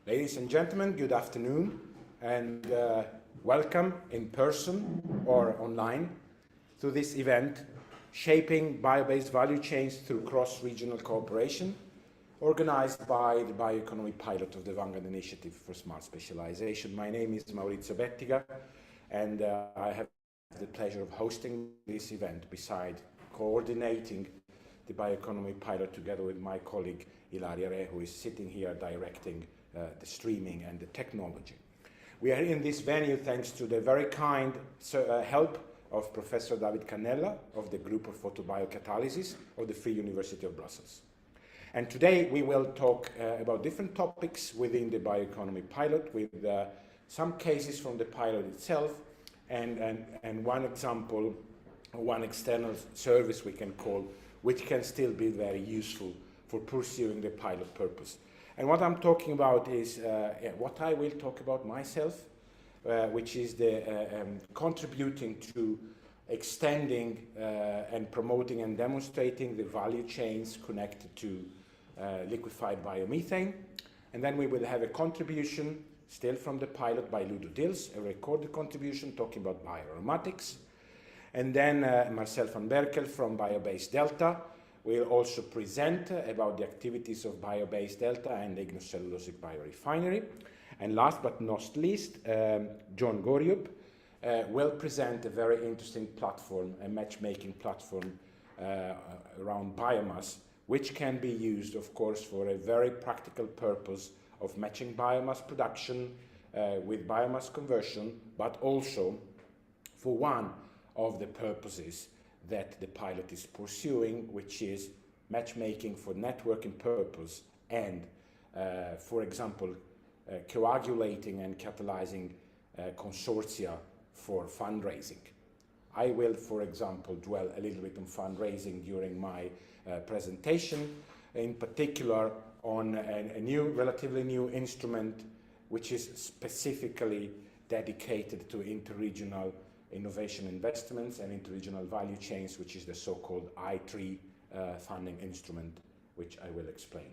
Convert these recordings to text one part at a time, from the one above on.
Ladies and gentlemen, good afternoon and welcome in person or online to this event, Shaping Bio-Based Value Chains Through Cross-Regional Cooperation, organized by the Bioeconomy Pilot of the Vanguard Initiative for Smart Specialization. My name is Maurizio Bettiga, and I have the pleasure of hosting this event beside coordinating the Bioeconomy Pilot together with my colleague Ilaria Re, who is sitting here directing the streaming and the technology. We are in this venue thanks to the very kind help of Professor David Cannella of the Group of Photobiocatalysis of the Free University of Brussels. And today we will talk about different topics within the Bioeconomy Pilot with some cases from the pilot itself and one example, one external service we can call, which can still be very useful for pursuing the pilot purpose. And what I'm talking about is what I will talk about myself, which is the contributing to extending and promoting and demonstrating the value chains connected to liquefied biomethane. And then we will have a contribution still from the pilot by Ludo Dils, a recorded contribution talking about bioaromatics. And then Marcel van Berkel from Biobased Delta will also present about the activities of Biobased Delta and the ignocellulosic biorefinery. And last but not least, John Goryup will present a very interesting platform, a matchmaking platform around biomass, which can be used, of course, for a very practical purpose of matching biomass production with biomass conversion, but also for one of the purposes that the pilot is pursuing, which is matchmaking for networking purpose and, for example, coagulating and catalyzing consortia for fundraising. I will, for example, dwell a little bit on fundraising during my presentation, in particular on a new, relatively new instrument which is specifically dedicated to interregional innovation investments and interregional value chains, which is the so-called I3 funding instrument, which I will explain.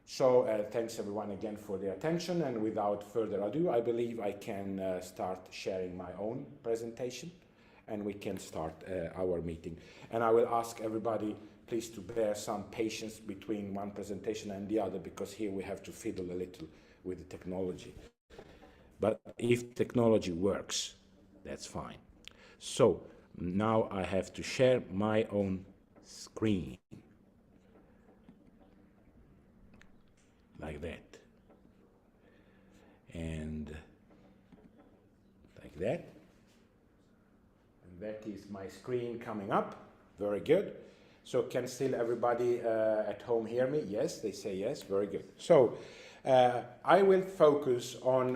So thanks everyone again for the attention, and without further ado, I believe I can start sharing my own presentation and we can start our meeting. And I will ask everybody please to bear some patience between one presentation and the other, because here we have to fiddle a little with the technology. But if technology works, that's fine. So now I have to share my own screen. Like that. And like that. And that is my screen coming up. Very good. So can still everybody at home hear me? Yes, they say yes. Very good. So I will focus on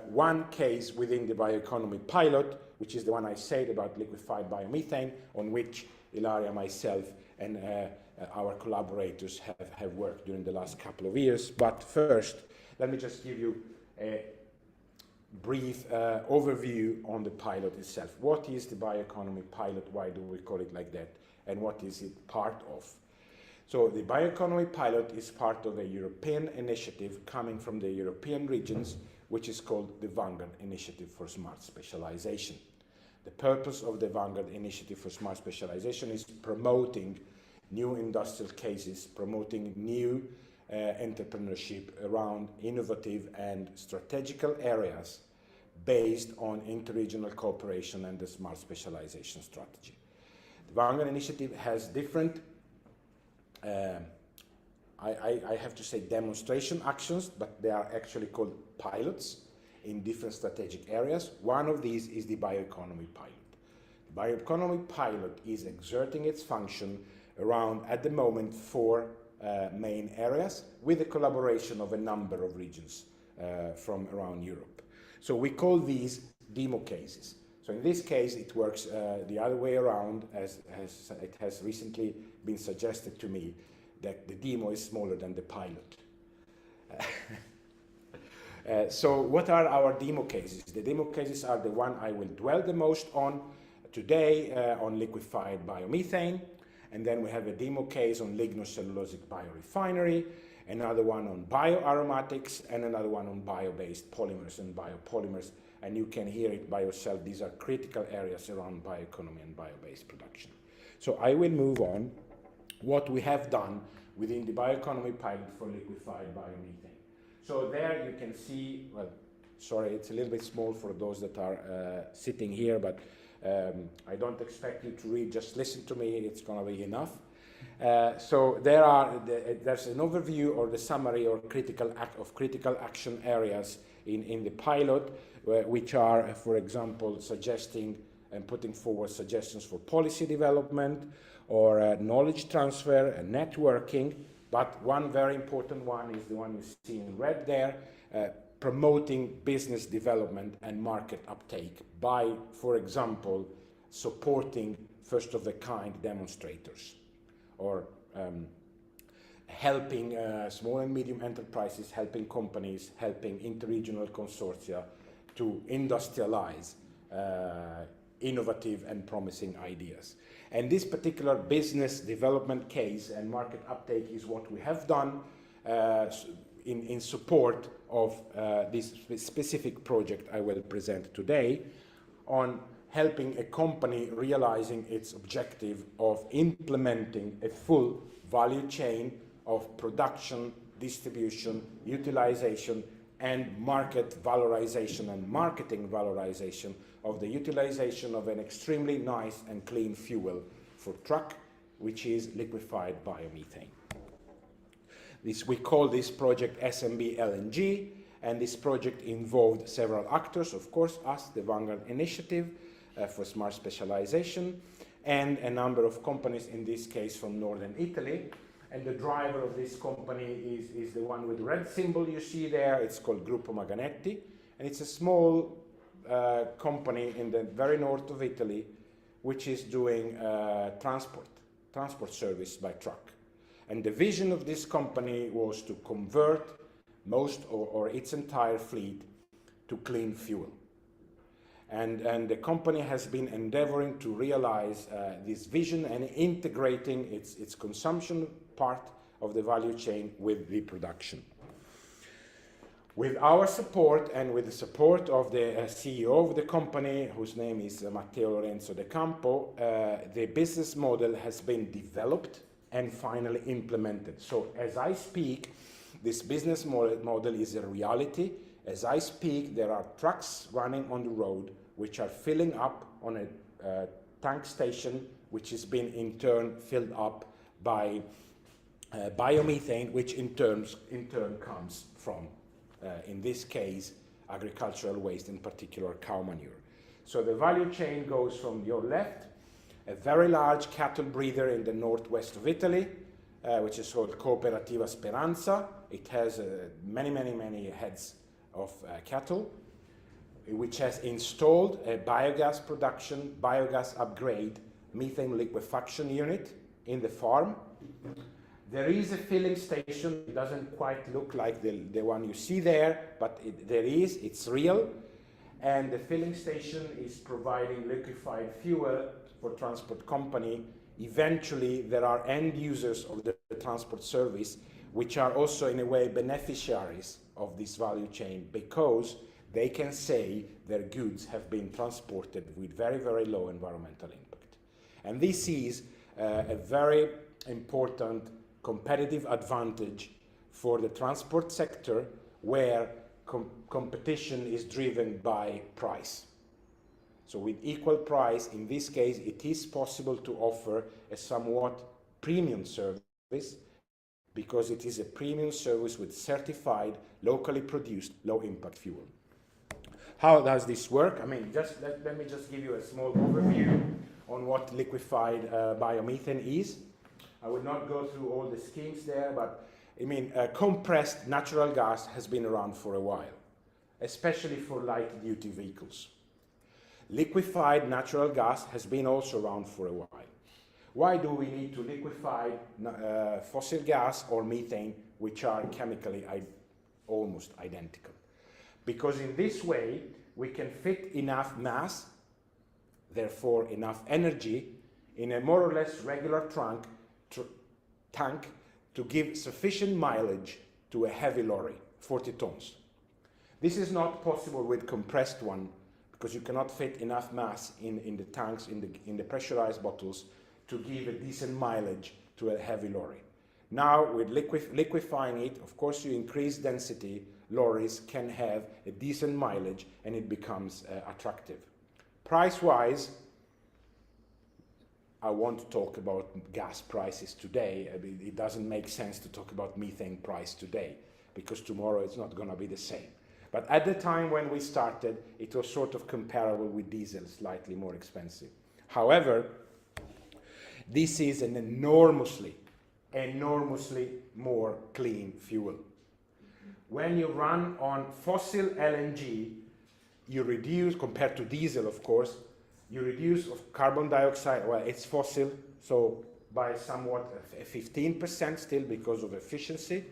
one case within the Bioeconomy Pilot, which is the one I said about liquefied biomethane, on which Ilaria, myself, and our collaborators have worked during the last couple of years. But first, let me just give you a brief overview on the pilot itself. What is the Bioeconomy Pilot? Why do we call it like that? And what is it part of? So the Bioeconomy Pilot is part of a European initiative coming from the European regions, which is called the Vanguard Initiative for Smart Specialization. The purpose of the Vanguard Initiative for Smart Specialization is promoting new industrial cases, promoting new entrepreneurship around innovative and strategical areas based on interregional cooperation and the smart specialization strategy. The Vanguard Initiative has different I have to say demonstration actions, but they are actually called pilots in different strategic areas. One of these is the Bioeconomy Pilot. The Bioeconomy Pilot is exerting its function around, at the moment, 4 main areas with the collaboration of a number of regions from around Europe. So we call these demo cases. So in this case, it works the other way around, as it has recently been suggested to me, that the demo is smaller than the pilot. So what are our demo cases? The demo cases are the one I will dwell the most on today, on liquefied biomethane. And then we have a demo case on lignocellulosic biorefinery, another one on bioaromatics, and another one on bio-based polymers and biopolymers. And you can hear it by yourself. These are critical areas around bioeconomy and bio-based production. So I will move on what we have done within the Bioeconomy Pilot for liquefied biomethane. So there you can see, well, sorry, it's a little bit small for those that are sitting here, but I don't expect you to read, just listen to me, it's going to be enough. So there's an overview or the summary or critical action areas in the pilot, which are, for example, suggesting and putting forward suggestions for policy development or knowledge transfer and networking. But one very important one is the one you see in red there, promoting business development and market uptake by, for example, supporting first-of-a-kind demonstrators, or helping small and medium enterprises, helping companies, helping interregional consortia to industrialize innovative and promising ideas. And this particular business development case and market uptake is what we have done in support of this specific project I will present today on helping a company realizing its objective of implementing a full value chain of production, distribution, utilization, and market valorization and marketing valorization of the utilization of an extremely nice and clean fuel for truck, which is liquefied biomethane. We call this project SMB LNG, and this project involved several actors, of course, us, the Vanguard Initiative for Smart Specialization, and a number of companies, in this case from northern Italy. And the driver of this company is the one with the red symbol you see there. It's called Gruppo Maganetti, and it's a small company in the very north of Italy, which is doing transport service by truck. And the vision of this company was to convert most or its entire fleet to clean fuel. And the company has been endeavoring to realize this vision and integrating its consumption part of the value chain with the production. With our support and with the support of the CEO of the company, whose name is Matteo Lorenzo De Campo, the business model has been developed and finally implemented. So as I speak, this business model is a reality. As I speak, there are trucks running on the road which are filling up on a tank station, which has been in turn filled up by biomethane, which in turn comes from, in this case, agricultural waste, in particular cow manure. So the value chain goes from your left, a very large cattle breeder in the northwest of Italy, which is called Cooperativa Speranza. It has many heads of cattle, which has installed a biogas production, biogas upgrade, methane liquefaction unit in the farm. There is a filling station. It doesn't quite look like the one you see there, but it's real. And the filling station is providing liquefied fuel for transport company. Eventually, there are end users of the transport service, which are also in a way beneficiaries of this value chain, because they can say their goods have been transported with very low environmental impact. And this is a very important competitive advantage for the transport sector, where competition is driven by price. So with equal price, in this case, it is possible to offer a somewhat premium service, because it is a premium service with certified, locally produced, low-impact fuel. How does this work? I mean, let me just give you a small overview on what liquefied biomethane is. I will not go through all the schemes there, but I mean, compressed natural gas has been around for a while, especially for light-duty vehicles. Liquefied natural gas has been also around for a while. Why do we need to liquefy fossil gas or methane, which are chemically almost identical? Because in this way, we can fit enough mass, therefore enough energy, in a more or less regular tank to give sufficient mileage to a heavy lorry, 40 tons. This is not possible with compressed one because you cannot fit enough mass in the tanks, in the pressurized bottles to give a decent mileage to a heavy lorry. Now with liquefying it, of course you increase density, lorries can have a decent mileage and it becomes attractive. Price-wise, I won't talk about gas prices today. I mean, it doesn't make sense to talk about methane price today because tomorrow it's not going to be the same. But at the time when we started, it was sort of comparable with diesel, slightly more expensive. However, this is an enormously more clean fuel. When you run on fossil LNG, you reduce, compared to diesel of course, you reduce of carbon dioxide, well it's fossil, so by somewhat 15% still because of efficiency,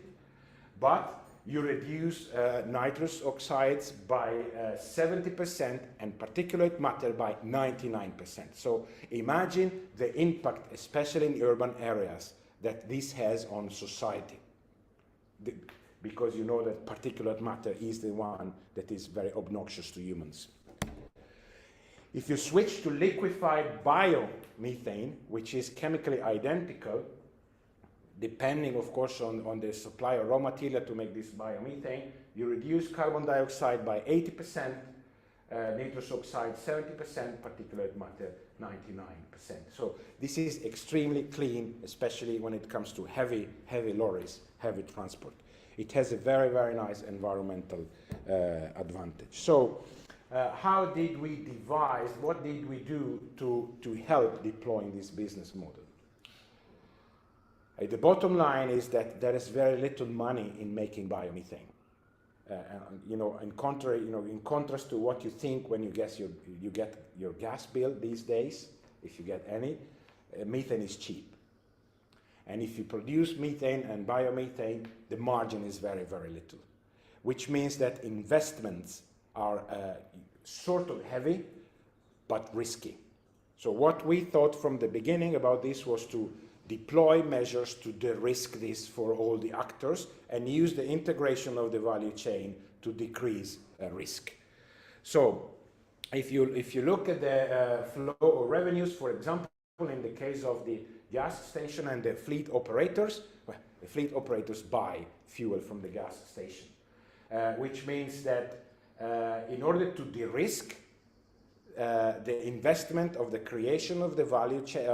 but you reduce nitrous oxides by 70% and particulate matter by 99%. So imagine the impact, especially in urban areas, that this has on society. Because you know that particulate matter is the one that is very obnoxious to humans. If you switch to liquefied biomethane, which is chemically identical, depending of course on the supply of raw material to make this biomethane, you reduce carbon dioxide by 80%, nitrous oxide 70%, particulate matter 99%. So this is extremely clean, especially when it comes to heavy lorries, heavy transport. It has a very nice environmental advantage. So how did we devise, what did we do to help deploying this business model? The bottom line is that there is very little money in making biomethane. In contrast to what you think when you get your gas bill these days, if you get any, methane is cheap. And if you produce methane and biomethane, the margin is very little, which means that investments are sort of heavy, but risky. So what we thought from the beginning about this was to deploy measures to de-risk this for all the actors and use the integration of the value chain to decrease risk. So if you look at the flow of revenues, for example, in the case of the gas station and the fleet operators, well, the fleet operators buy fuel from the gas station, which means that in order to de-risk the investment of the creation of the value chain,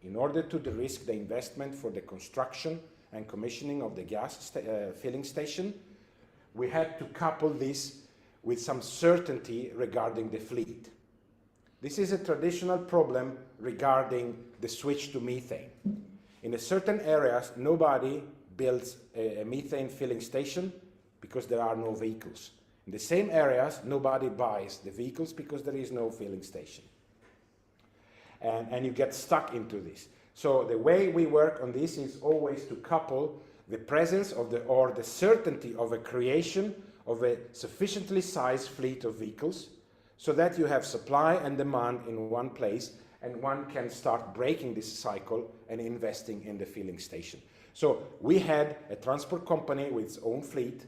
in order to de-risk the investment for the construction and commissioning of the gas filling station, we had to couple this with some certainty regarding the fleet. This is a traditional problem regarding the switch to methane. In certain areas, nobody builds a methane filling station because there are no vehicles. In the same areas, nobody buys the vehicles because there is no filling station. And you get stuck into this. So the way we work on this is always to couple the presence of the certainty of a creation of a sufficiently sized fleet of vehicles so that you have supply and demand in one place and one can start breaking this cycle and investing in the filling station. So we had a transport company with its own fleet,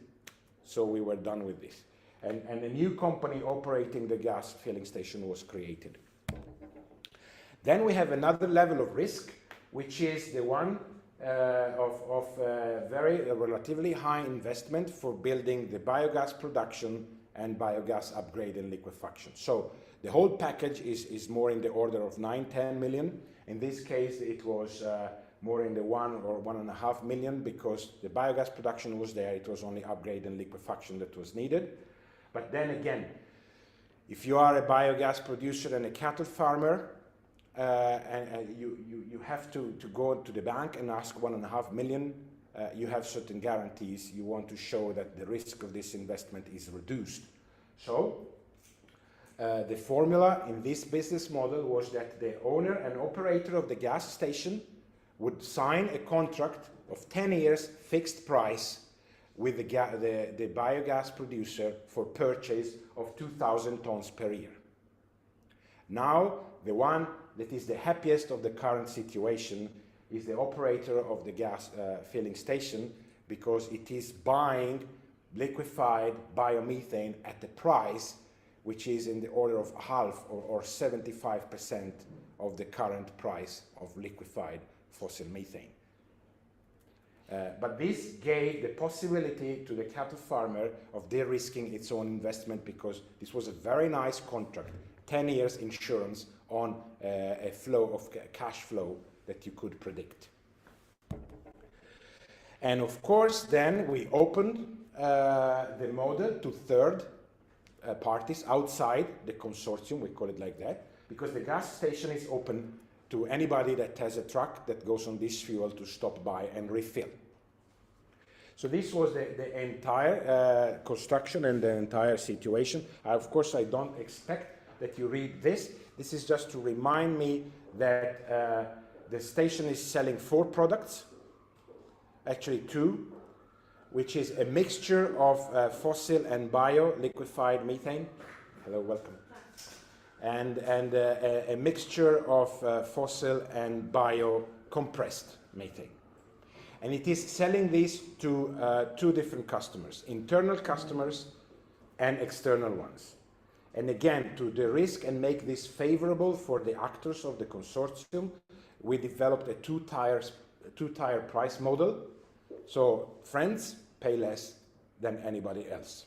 so we were done with this. And a new company operating the gas filling station was created. Then we have another level of risk, which is the one of very relatively high investment for building the biogas production and biogas upgrade and liquefaction. So the whole package is more in the order of 9–10 million. In this case, it was more in the 1 or 1.5 million because the biogas production was there. It was only upgrade and liquefaction that was needed. But then again, if you are a biogas producer and a cattle farmer, and you have to go to the bank and ask 1.5 million, you have certain guarantees. You want to show that the risk of this investment is reduced. So the formula in this business model was that the owner and operator of the gas station would sign a contract of 10 years fixed price with the biogas producer for purchase of 2,000 tons per year. Now, the one that is the happiest of the current situation is the operator of the gas filling station, because it is buying liquefied biomethane at the price which is in the order of half or 75% of the current price of liquefied fossil methane. But this gave the possibility to the cattle farmer of de-risking its own investment, because this was a very nice contract, 10 years insurance on a flow of cash flow that you could predict. And of course, then we opened the model to third parties outside the consortium, we call it like that, because the gas station is open to anybody that has a truck that goes on this fuel to stop by and refill. So this was the entire construction and the entire situation. Of course, I don't expect that you read this. This is just to remind me that the station is selling 4 products, actually 2, which is a mixture of fossil and bio liquefied methane. Hello, welcome. And a mixture of fossil and bio compressed methane. And it is selling these to 2 different customers, internal customers and external ones. And again, to de-risk and make this favorable for the actors of the consortium, we developed a two-tier price model. So friends pay less than anybody else.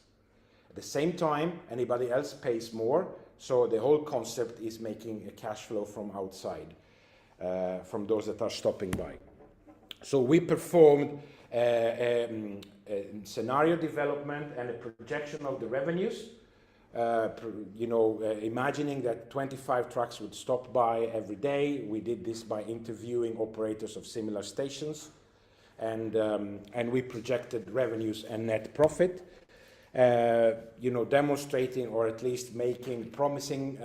At the same time, anybody else pays more, so the whole concept is making a cash flow from outside, from those that are stopping by. So we performed a scenario development and a projection of the revenues, imagining that 25 trucks would stop by every day. We did this by interviewing operators of similar stations, and we projected revenues and net profit, demonstrating or at least making promising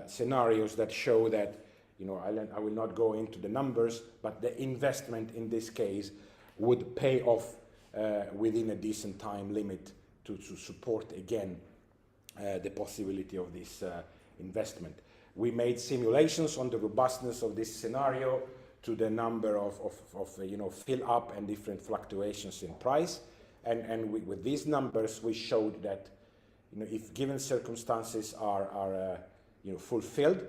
scenarios that show that, I will not go into the numbers, but the investment in this case would pay off within a decent time limit to support again the possibility of this investment. We made simulations on the robustness of this scenario to the number of fill up and different fluctuations in price. And with these numbers, we showed that if given circumstances are fulfilled,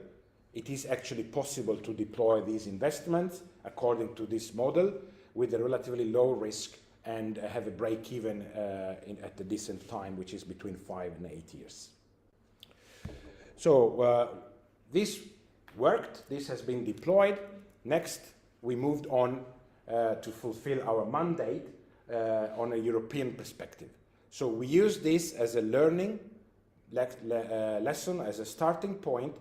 it is actually possible to deploy these investments according to this model with a relatively low risk and have a break-even at a decent time, which is between 5 and 8 years. So this worked, this has been deployed. Next, we moved on to fulfill our mandate on a European perspective. So we use this as a learning lesson, as a starting point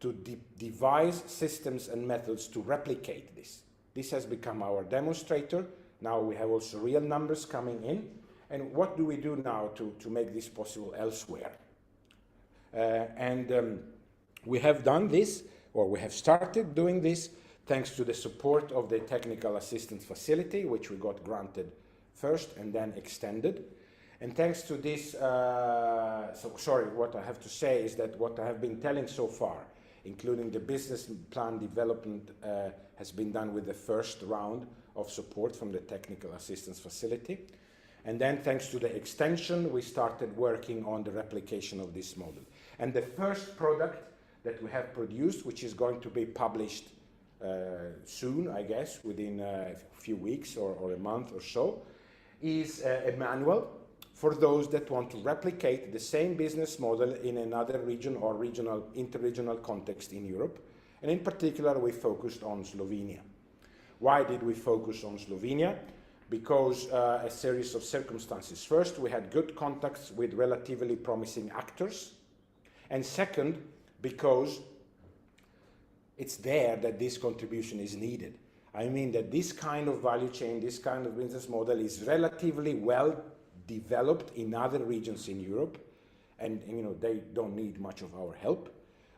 to devise systems and methods to replicate this. This has become our demonstrator. Now we have also real numbers coming in. And what do we do now to make this possible elsewhere? We have done this, or we have started doing this, thanks to the support of the Technical Assistance Facility, which we got granted first and then extended. And thanks to this, what I have to say is that what I have been telling so far, including the business plan development, has been done with the first round of support from the Technical Assistance Facility. And then thanks to the extension, we started working on the replication of this model. And the first product that we have produced, which is going to be published soon, I guess, within a few weeks or a month or so, is a manual for those that want to replicate the same business model in another region or interregional context in Europe. And in particular, we focused on Slovenia. Why did we focus on Slovenia? Because a series of circumstances. First, we had good contacts with relatively promising actors. And second, because it's there that this contribution is needed. I mean that this kind of value chain, this kind of business model is relatively well developed in other regions in Europe, and they don't need much of our help.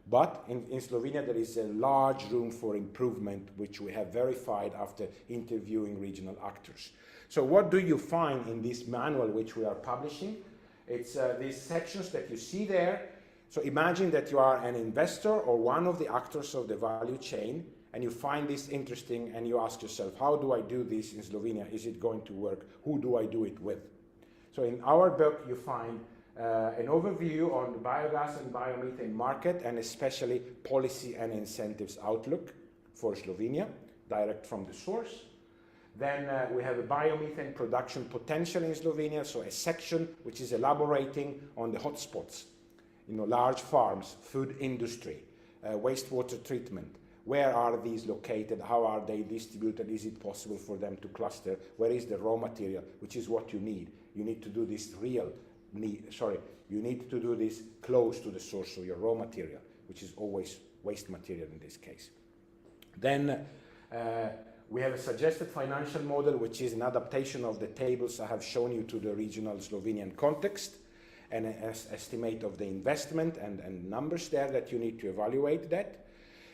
But in Slovenia there is a large room for improvement, which we have verified after interviewing regional actors. So what do you find in this manual which we are publishing? It's these sections that you see there. So imagine that you are an investor or one of the actors of the value chain, and you find this interesting and you ask yourself, how do I do this in Slovenia? Is it going to work? Who do I do it with? So in our book, you find an overview on the biogas and biomethane market, and especially policy and incentives outlook for Slovenia, direct from the source. Then we have a biomethane production potential in Slovenia, so a section which is elaborating on the hotspots, large farms, food industry, wastewater treatment. Where are these located? How are they distributed? Is it possible for them to cluster? Where is the raw material, which is what you need? You need to do this you need to do this close to the source of your raw material, which is always waste material in this case. Then we have a suggested financial model, which is an adaptation of the tables I have shown you to the regional Slovenian context, and an estimate of the investment and numbers there that you need to evaluate that.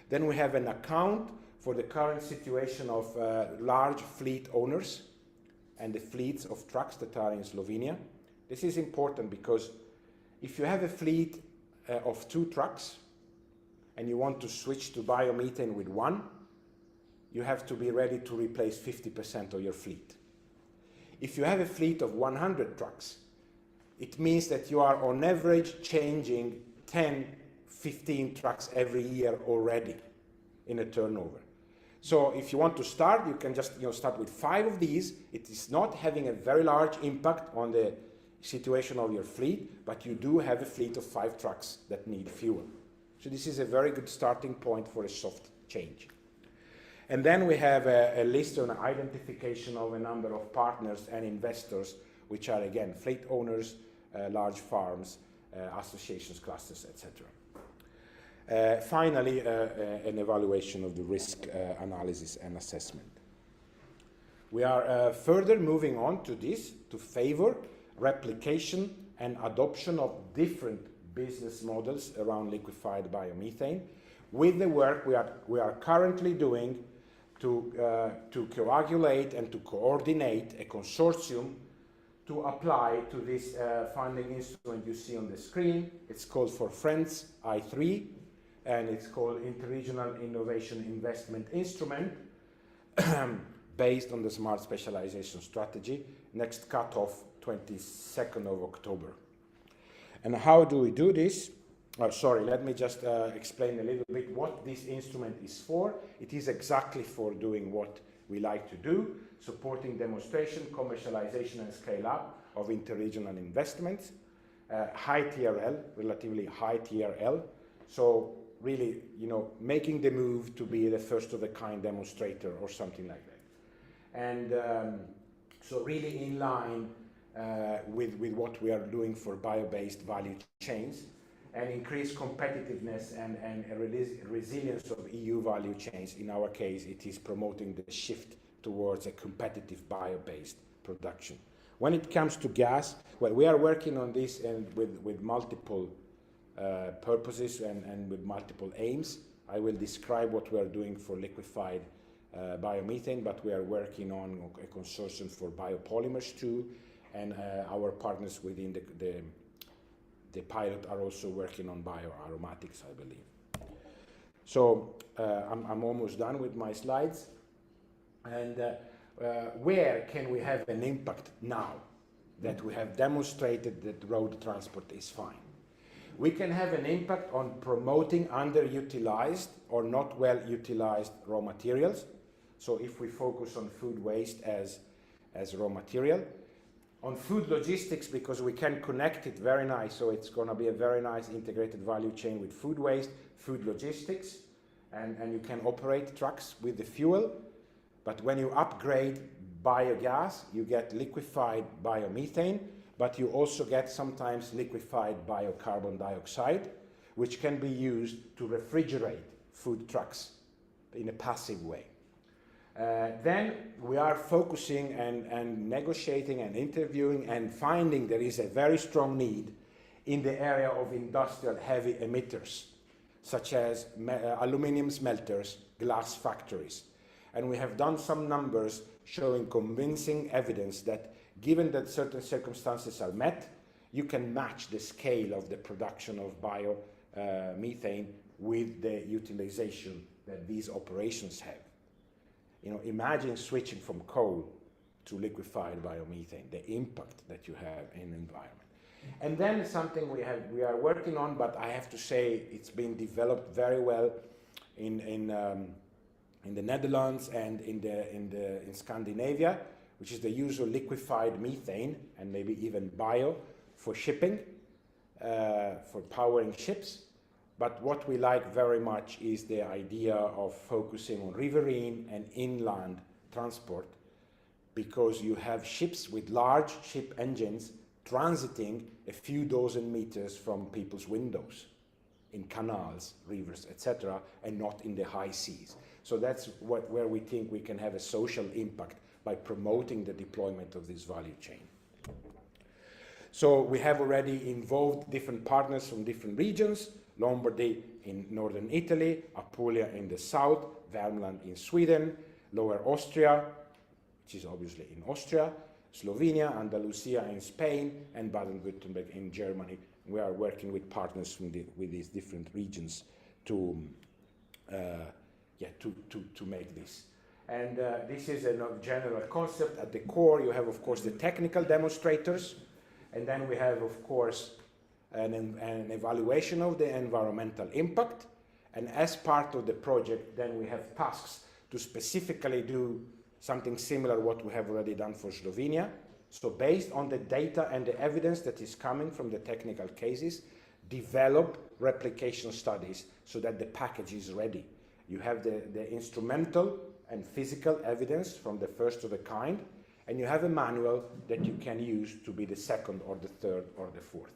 Then we have an account for the current situation of large fleet owners and the fleets of trucks that are in Slovenia. This is important because if you have a fleet of 2 trucks and you want to switch to biomethane with 1, you have to be ready to replace 50% of your fleet. If you have a fleet of 100 trucks, it means that you are on average changing 10-15 trucks every year already in a turnover. So if you want to start, you can just start with 5 of these. It is not having a very large impact on the situation of your fleet, but you do have a fleet of 5 trucks that need fuel. So this is a very good starting point for a soft change. And then we have a list on identification of a number of partners and investors, which are again fleet owners, large farms, associations, clusters, etc. Finally, an evaluation of the risk analysis and assessment. We are further moving on to this to favor replication and adoption of different business models around liquefied biomethane with the work we are currently doing to coagulate and to coordinate a consortium to apply to this funding instrument you see on the screen. It's called For Friends I3, and it's called Interregional Innovation Investment Instrument, based on the Smart Specialization Strategy. Next cutoff, 22nd of October. And how do we do this? Let me just explain a little bit what this instrument is for. It is exactly for doing what we like to do, supporting demonstration, commercialization and scale up of interregional investments, high TRL, relatively high TRL. So really, making the move to be the first of a kind demonstrator or something like that. And so really in line with what we are doing for bio-based value chains, and increase competitiveness and resilience of EU value chains. In our case, it is promoting the shift towards a competitive bio-based production. When it comes to gas, well, we are working on this and with multiple purposes and with multiple aims. I will describe what we are doing for liquefied biomethane, but we are working on a consortium for biopolymers too, and our partners within the pilot are also working on bioaromatics, I believe. So I'm almost done with my slides. And where can we have an impact now that we have demonstrated that road transport is fine? We can have an impact on promoting underutilized or not well utilized raw materials. So if we focus on food waste as raw material, on food logistics, because we can connect it very nice, so it's going to be a very nice integrated value chain with food waste, food logistics, and you can operate trucks with the fuel. But when you upgrade biogas, you get liquefied biomethane, but you also get sometimes liquefied biocarbon dioxide, which can be used to refrigerate food trucks in a passive way. Then we are focusing and negotiating and interviewing and finding there is a very strong need in the area of industrial heavy emitters, such as aluminium smelters, glass factories. And we have done some numbers showing convincing evidence that given that certain circumstances are met, you can match the scale of the production of biomethane with the utilization that these operations have. You know, imagine switching from coal to liquefied biomethane, the impact that you have in the environment. And then something we are working on, but I have to say it's been developed very well in the Netherlands and in Scandinavia, which is the use of liquefied methane and maybe even bio for shipping, for powering ships. But what we like very much is the idea of focusing on riverine and inland transport, because you have ships with large ship engines transiting a few dozen meters from people's windows in canals, rivers, etc., and not in the high seas. So that's where we think we can have a social impact by promoting the deployment of this value chain. So we have already involved different partners from different regions: Lombardy in northern Italy, Apulia in the south, Värmland in Sweden, Lower Austria, which is obviously in Austria, Slovenia, Andalusia in Spain, and Baden-Württemberg in Germany. We are working with partners from with these different regions to make this. And this is a general concept. At the core, you have, of course, the technical demonstrators, and then we have, of course, an evaluation of the environmental impact. And as part of the project, then we have tasks to specifically do something similar what we have already done for Slovenia. So based on the data and the evidence that is coming from the technical cases, develop replication studies so that the package is ready. You have the instrumental and physical evidence from the first of the kind, and you have a manual that you can use to be the second or the third or the fourth.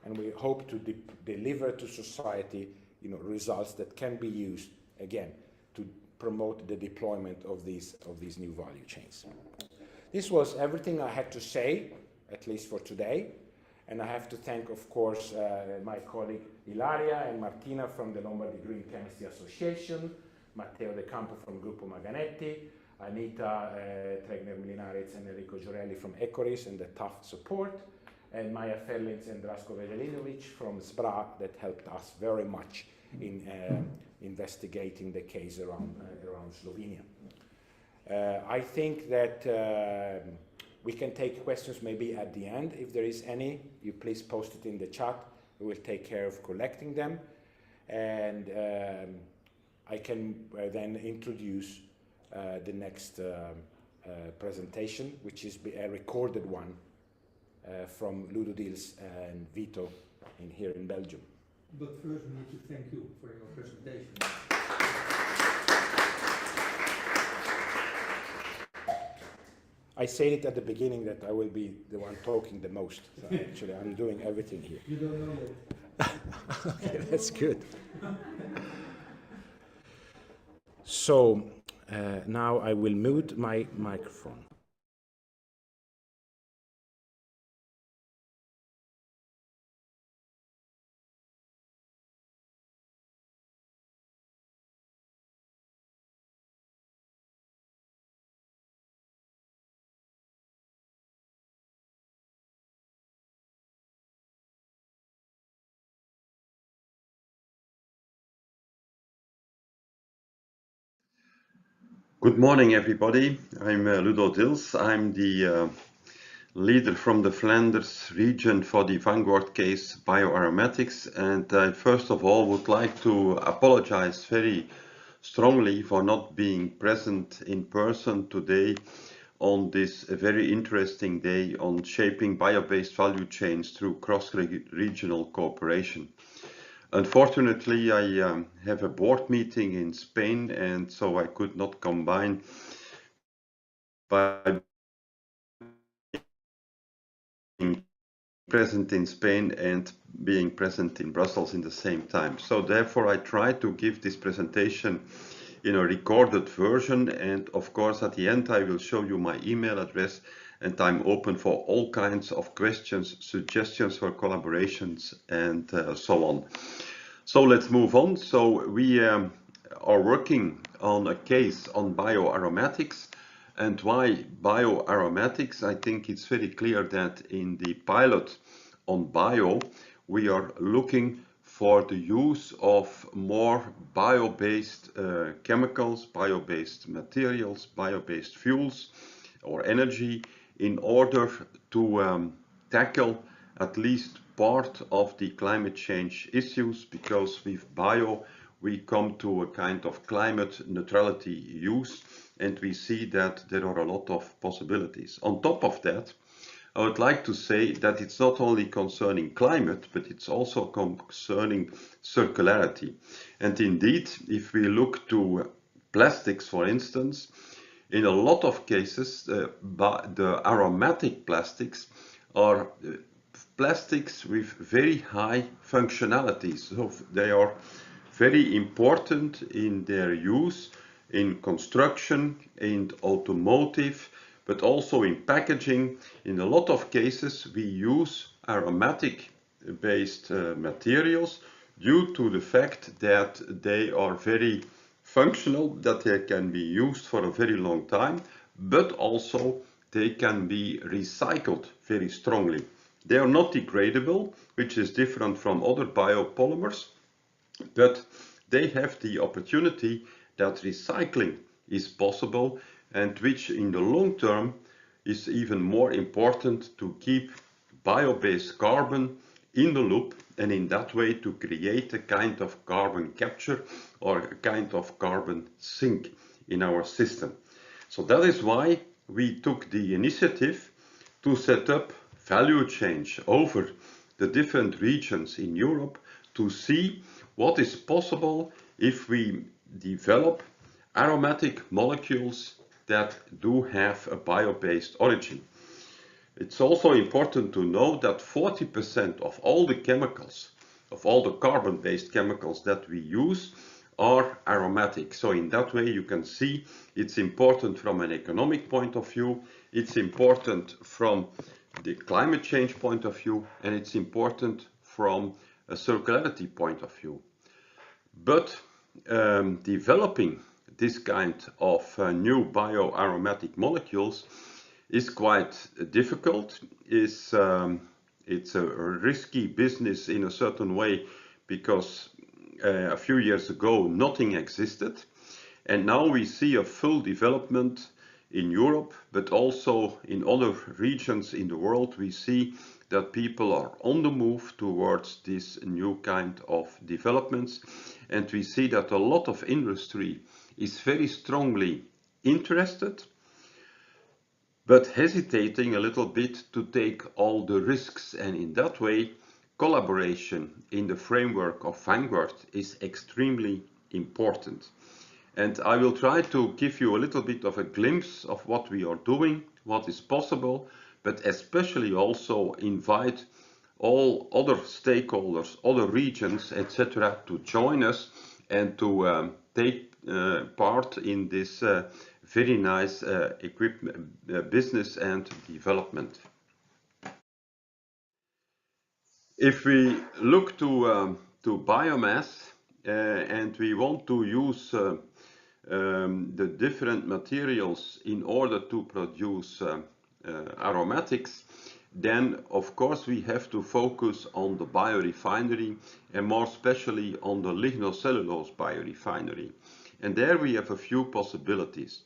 And we hope to deliver to society, you know, results that can be used, again, to promote the deployment of these new value chains. This was everything I had to say, at least for today. And I have to thank, of course, my colleague Ilaria and Martina from the Lombardy Green Chemistry Association, Matteo De Campo from Gruppo Maganetti, Anita Tregner-Milinaritz and Enrico Giorelli from Ecoris and the TAF support, and Maja Ferlins and Drasko Veselinovic from SBRA that helped us very much in investigating the case around Slovenia. I think that we can take questions maybe at the end. If there is any, you please post it in the chat. We will take care of collecting them. And I can then introduce the next presentation, which is a recorded one from Ludo Dils and Vito here in Belgium. But first we need to thank you for your presentation. I said it at the beginning that I will be the one talking the most. So actually, I'm doing everything here. You don't know that. Okay, that's good. So now I will mute my microphone. Good morning, everybody. I'm Ludo Dils. I'm the leader from the Flanders region for the vanguard case bioaromatics, and I first of all would like to apologize very strongly for not being present in person today on this very interesting day on shaping bio-based value chains through cross-regional cooperation. Unfortunately, I have a board meeting in Spain, and so I could not combine by being present in Spain and being present in Brussels in the same time. So therefore, I try to give this presentation in a recorded version, and of course, at the end, I will show you my email address, and I'm open for all kinds of questions, suggestions for collaborations, and so on. So let's move on. So we are working on a case on bioaromatics. And why bioaromatics? I think it's very clear that in the pilot on bio, we are looking for the use of more bio-based chemicals, bio-based materials, bio-based fuels or energy in order to tackle at least part of the climate change issues, because with bio we come to a kind of climate neutrality use, and we see that there are a lot of possibilities. On top of that, I would like to say that it's not only concerning climate, but it's also concerning circularity. And indeed, if we look to plastics, for instance, in a lot of cases, the aromatic plastics are plastics with very high functionalities. So they are very important in their use in construction, in automotive, but also in packaging. In a lot of cases, we use aromatic-based materials due to the fact that they are very functional, that they can be used for a very long time, but also they can be recycled very strongly. They are not degradable, which is different from other biopolymers, but they have the opportunity that recycling is possible, and which in the long term is even more important to keep bio-based carbon in the loop, and in that way to create a kind of carbon capture or a kind of carbon sink in our system. So that is why we took the initiative to set up value chains over the different regions in Europe to see what is possible if we develop aromatic molecules that do have a bio-based origin. It's also important to know that 40% of all the chemicals, of all the carbon-based chemicals that we use, are aromatic. So in that way you can see it's important from an economic point of view, it's important from the climate change point of view, and it's important from a circularity point of view. But developing this kind of new bioaromatic molecules is quite difficult. It's a risky business in a certain way, because a few years ago nothing existed, and now we see a full development in Europe, but also in other regions in the world. We see that people are on the move towards this new kind of developments, and we see that a lot of industry is very strongly interested, but hesitating a little bit to take all the risks, and in that way collaboration in the framework of Vanguard is extremely important. And I will try to give you a little bit of a glimpse of what we are doing, what is possible, but especially also invite all other stakeholders, other regions, etc. to join us and to take part in this very nice business and development. If we look to biomass and we want to use the different materials in order to produce aromatics, then of course we have to focus on the biorefinery, and more especially on the lignocellulose biorefinery. And there we have a few possibilities.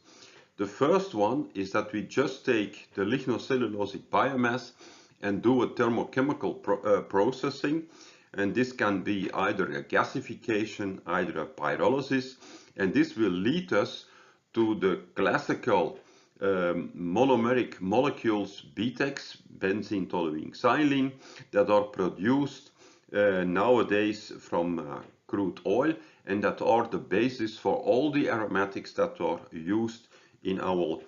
The first one is that we just take the lignocellulosic biomass and do a thermochemical processing, and this can be either a gasification, either a pyrolysis, and this will lead us to the classical monomeric molecules BTEX, benzene toluene xylene, that are produced nowadays from crude oil, and that are the basis for all the aromatics that are used in our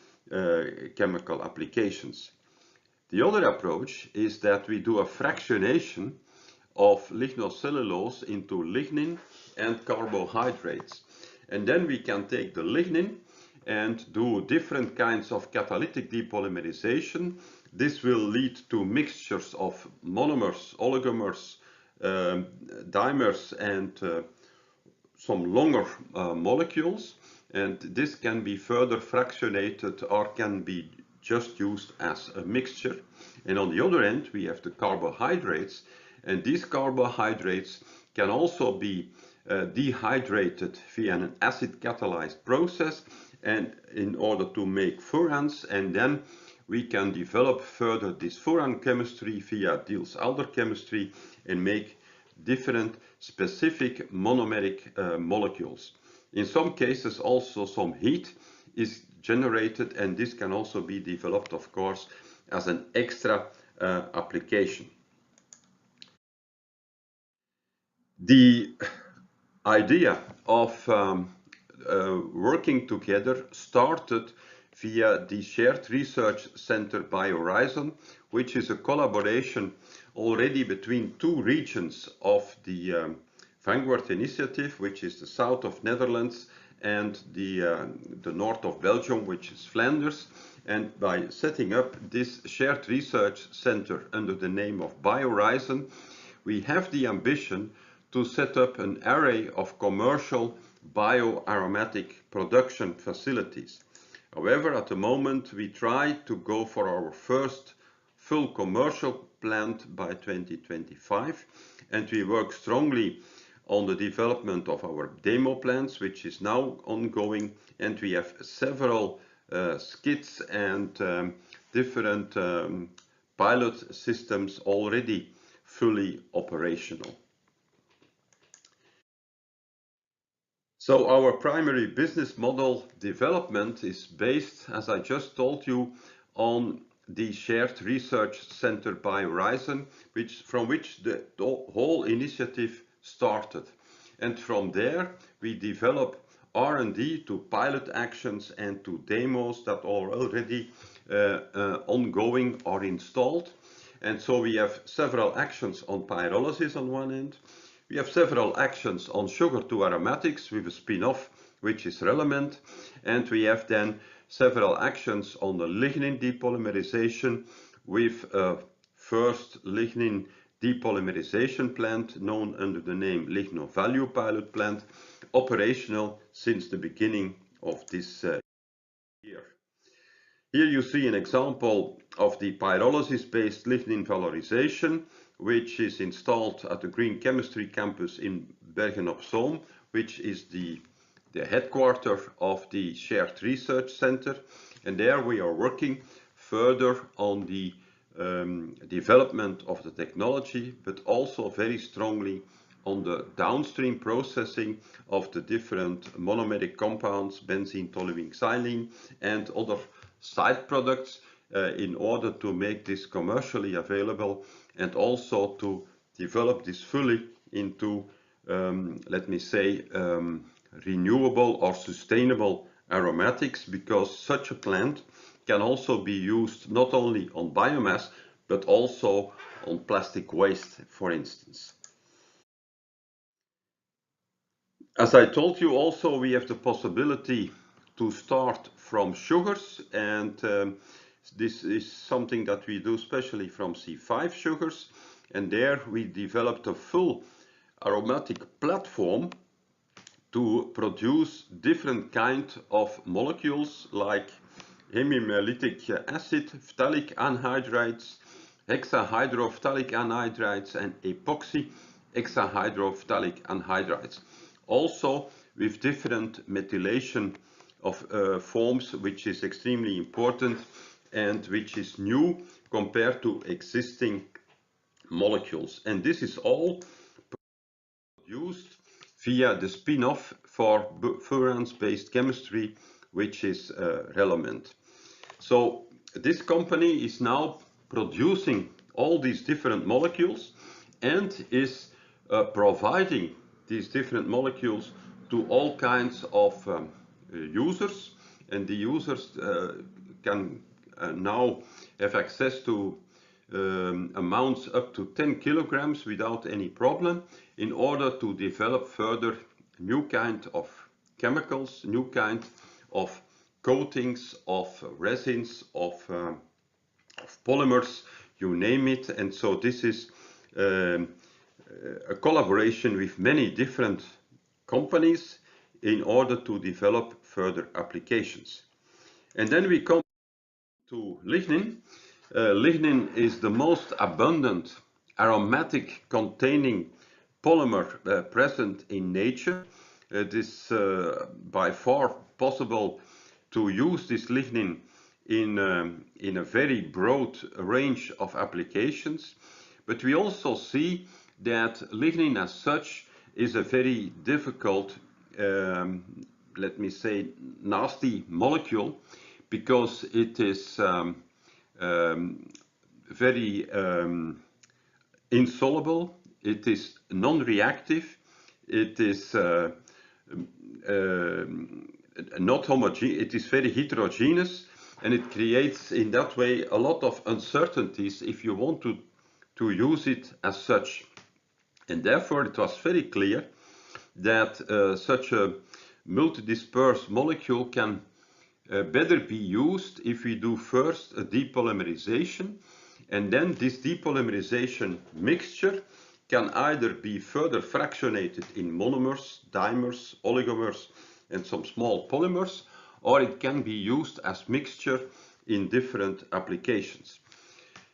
chemical applications. The other approach is that we do a fractionation of lignocellulose into lignin and carbohydrates. And then we can take the lignin and do different kinds of catalytic depolymerization. This will lead to mixtures of monomers, oligomers, dimers, and some longer molecules. And this can be further fractionated or can be just used as a mixture. And on the other end, we have the carbohydrates, and these carbohydrates can also be dehydrated via an acid catalyzed process and in order to make furans, and then we can develop further this furan chemistry via Diels-Alder chemistry and make different specific monomeric molecules. In some cases also some heat is generated, and this can also be developed, of course, as an extra application. The idea of working together started via the Shared Research Center BioHorizon, which is a collaboration already between two regions of the Vanguard Initiative, which is the south of Netherlands and the north of Belgium, which is Flanders. And by setting up this Shared Research Center under the name of BioHorizon, we have the ambition to set up an array of commercial bioaromatic production facilities. However, at the moment, we try to go for our first full commercial plant by 2025, and we work strongly on the development of our demo plants, which is now ongoing, and we have several skits and different pilot systems already fully operational. So our primary business model development is based, as I just told you, on the Shared Research Center BioHorizon, from which the whole initiative started. And from there, we develop R&D to pilot actions and to demos that are already ongoing or installed. And so we have several actions on pyrolysis on one end. We have several actions on sugar to aromatics with a spin-off, which is relevant. And we have then several actions on the lignin depolymerization with a first lignin depolymerization plant known under the name Lignin Value Pilot Plant, operational since the beginning of this year. Here you see an example of the pyrolysis-based lignin valorization, which is installed at the Green Chemistry campus in Bergen-op-Zoom, which is the headquarters of the Shared Research Center. And there we are working further on the development of the technology, but also very strongly on the downstream processing of the different monomeric compounds, benzene, toluene, xylene, and other side products in order to make this commercially available and also to develop this fully into, let me say, renewable or sustainable aromatics, because such a plant can also be used not only on biomass, but also on plastic waste, for instance. As I told you also, we have the possibility to start from sugars, and this is something that we do especially from C5 sugars, and there we developed a full aromatic platform to produce different kinds of molecules like hemimellitic acid, phthalic anhydrides, hexahydrophthalic anhydrides, and epoxy hexahydrophthalic anhydrides. Also with different methylation of forms, which is extremely important and which is new compared to existing molecules. And this is all produced via the spin-off for furans-based chemistry, which is relevant. So this company is now producing all these different molecules and is providing these different molecules to all kinds of users, and the users can now have access to amounts up to 10 kilograms without any problem, in order to develop further new kind of chemicals, new kind of coatings, of resins, of polymers, you name it. And so this is a collaboration with many different companies in order to develop further applications. And then we come to lignin. Lignin is the most abundant aromatic containing polymer present in nature. It is by far possible to use this lignin in a very broad range of applications. But we also see that lignin as such is a very difficult, let me say, nasty molecule, because it is very insoluble, it is non-reactive, it is not homogeneous, it is very heterogeneous, and it creates in that way a lot of uncertainties if you want to use it as such. And therefore it was very clear that such a multidispersed molecule can better be used if we do first a depolymerization, and then this depolymerization mixture can either be further fractionated in monomers, dimers, oligomers, and some small polymers, or it can be used as mixture in different applications.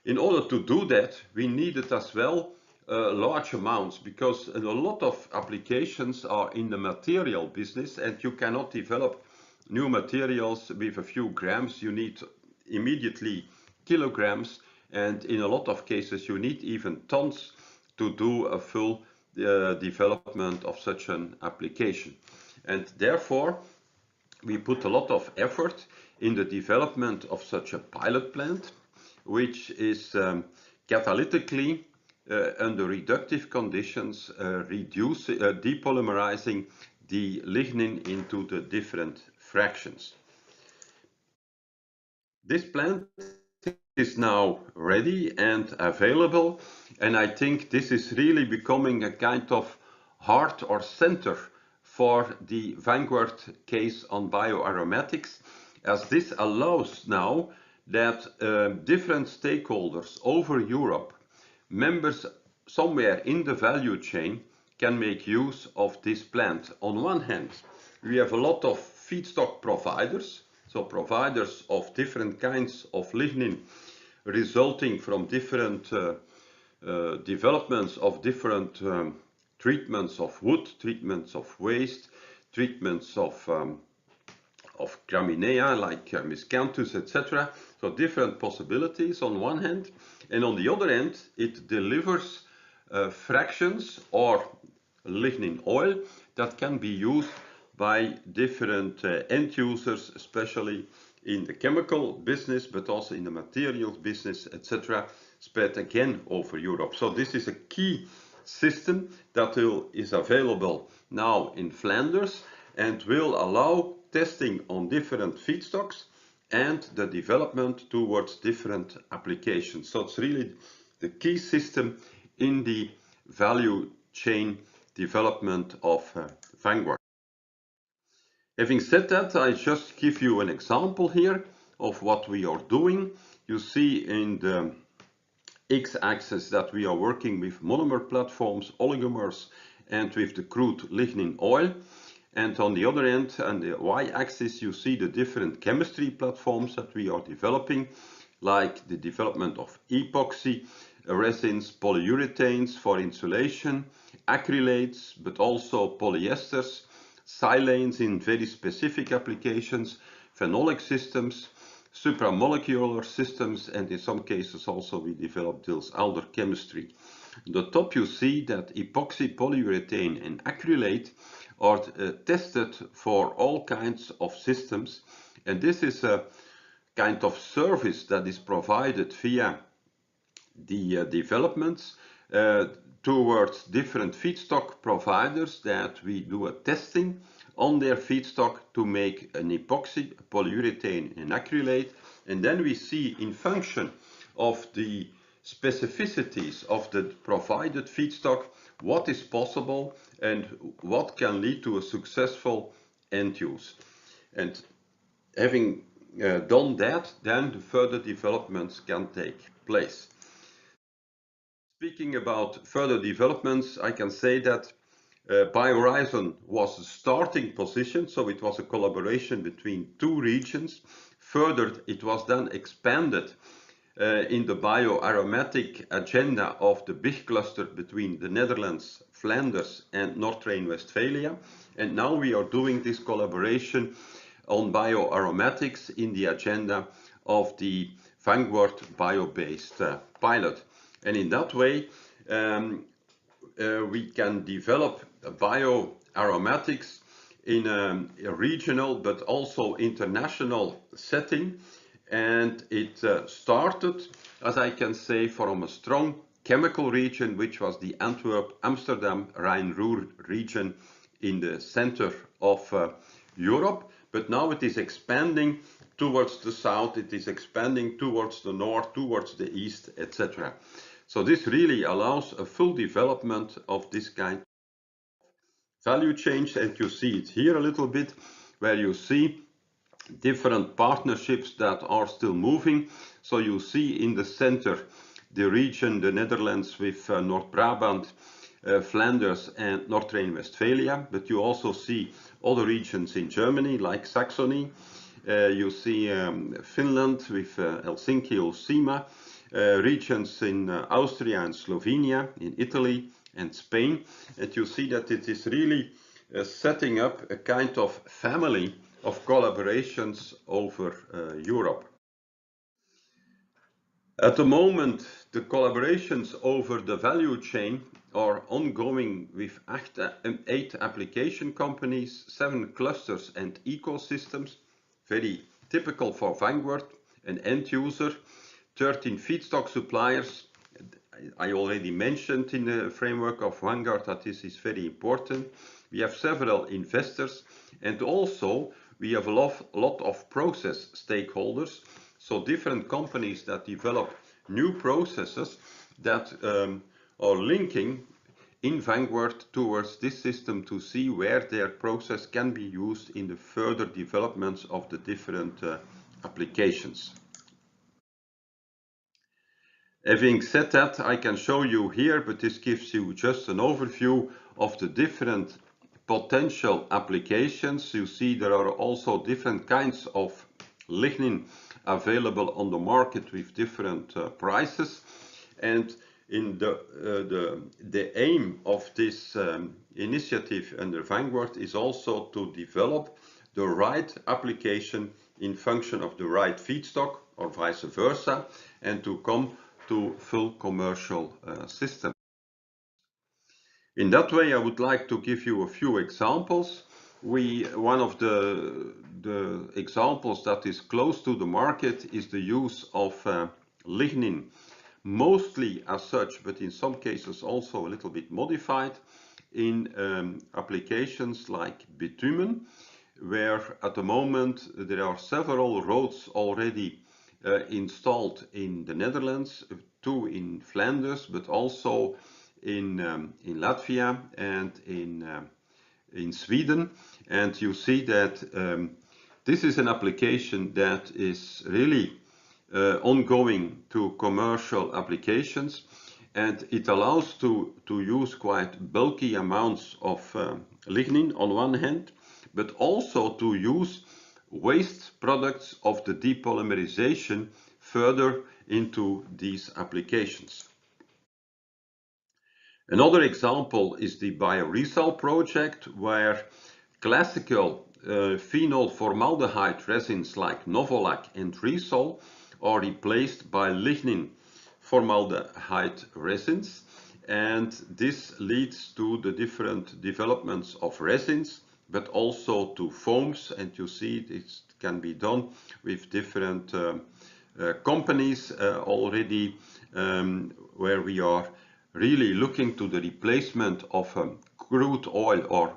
In order to do that, we needed as well large amounts, because a lot of applications are in the material business, and you cannot develop new materials with a few grams. You need immediately kilograms, and in a lot of cases you need even tons to do a full development of such an application. And therefore we put a lot of effort in the development of such a pilot plant, which is catalytically under reductive conditions depolymerizing the lignin into the different fractions. This plant is now ready and available, and I think this is really becoming a kind of heart or center for the vanguard case on bioaromatics, as this allows now that different stakeholders over Europe, members somewhere in the value chain, can make use of this plant. On one hand, we have a lot of feedstock providers, so providers of different kinds of lignin resulting from different developments of different treatments of wood, treatments of waste, treatments of graminea like miscanthus, etc. So different possibilities on one hand, and on the other hand it delivers fractions or lignin oil that can be used by different end users, especially in the chemical business, but also in the materials business, etc., spread again over Europe. So this is a key system that is available now in Flanders and will allow testing on different feedstocks and the development towards different applications. So it's really the key system in the value chain development of Vanguard. Having said that, I just give you an example here of what we are doing. You see in the x-axis that we are working with monomer platforms, oligomers, and with the crude lignin oil. And on the other end, on the y-axis, you see the different chemistry platforms that we are developing, like the development of epoxy, resins, polyurethanes for insulation, acrylates, but also polyesters, silanes in very specific applications, phenolic systems, supramolecular systems, and in some cases also we developed Diels-Alder chemistry. On the top you see that epoxy, polyurethane and acrylate are tested for all kinds of systems, and this is a kind of service that is provided via the developments towards different feedstock providers, that we do a testing on their feedstock to make an epoxy, polyurethane and acrylate, and then we see in function of the specificities of the provided feedstock what is possible and what can lead to a successful end use. And having done that, then the further developments can take place. Speaking about further developments, I can say that BioHorizon was a starting position, so it was a collaboration between two regions, further, it was then expanded in the bioaromatic agenda of the big cluster between the Netherlands, Flanders and North Rhine-Westphalia. And now we are doing this collaboration on bioaromatics in the agenda of the Vanguard bio-based pilot. And in that way, we can develop bioaromatics in a regional but also international setting. And it started, as I can say, from a strong chemical region, which was the Antwerp, Amsterdam, Rhine-Ruhr region in the center of Europe. But now it is expanding towards the south, it is expanding towards the north, towards the east, etc. So this really allows a full development of this kind of value chain, and you see it here a little bit, where you see different partnerships that are still moving. So you see in the center the region, the Netherlands with North Brabant, Flanders and North Rhine-Westphalia, but you also see other regions in Germany like Saxony. You see Finland with Helsinki, Ulcima, regions in Austria and Slovenia, in Italy and Spain. And you see that it is really setting up a kind of family of collaborations over Europe. At the moment, the collaborations over the value chain are ongoing with 8 application companies, 7 clusters and ecosystems, very typical for Vanguard, an end user, 13 feedstock suppliers. I already mentioned in the framework of Vanguard that this is very important. We have several investors, and also we have a lot of process stakeholders, so different companies that develop new processes that are linking in Vanguard towards this system to see where their process can be used in the further developments of the different applications. Having said that, I can show you here, but this gives you just an overview of the different potential applications. You see there are also different kinds of lignin available on the market with different prices. And in the aim of this initiative under Vanguard is also to develop the right application in function of the right feedstock or vice versa, and to come to full commercial system. In that way, I would like to give you a few examples. One of the examples that is close to the market is the use of lignin, mostly as such, but in some cases also a little bit modified in applications like bitumen, where at the moment there are several roads already installed in the Netherlands, 2 in Flanders, but also in Latvia and in Sweden. And you see that this is an application that is really ongoing to commercial applications, and it allows to use quite bulky amounts of lignin on one hand, but also to use waste products of the depolymerization further into these applications. Another example is the BioResal project, where classical phenol formaldehyde resins like Novolac and Resol are replaced by lignin formaldehyde resins, and this leads to the different developments of resins, but also to foams, and you see this can be done with different companies already, where we are really looking to the replacement of crude oil or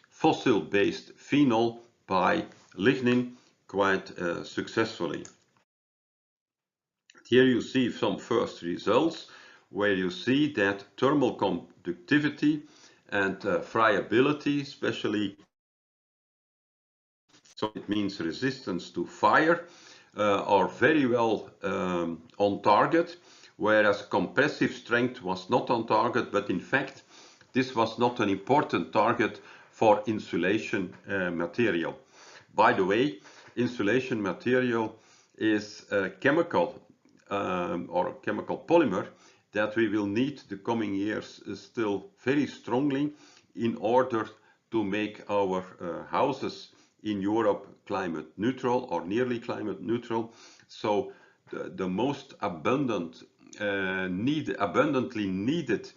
fossil-based phenol by lignin quite successfully. Here you see some first results where you see that thermal conductivity and friability, especially, so it means resistance to fire, are very well on target, whereas compressive strength was not on target, but in fact this was not an important target for insulation material. By the way, insulation material is a chemical or chemical polymer that we will need the coming years still very strongly in order to make our houses in Europe climate neutral or nearly climate neutral. So the most abundantly needed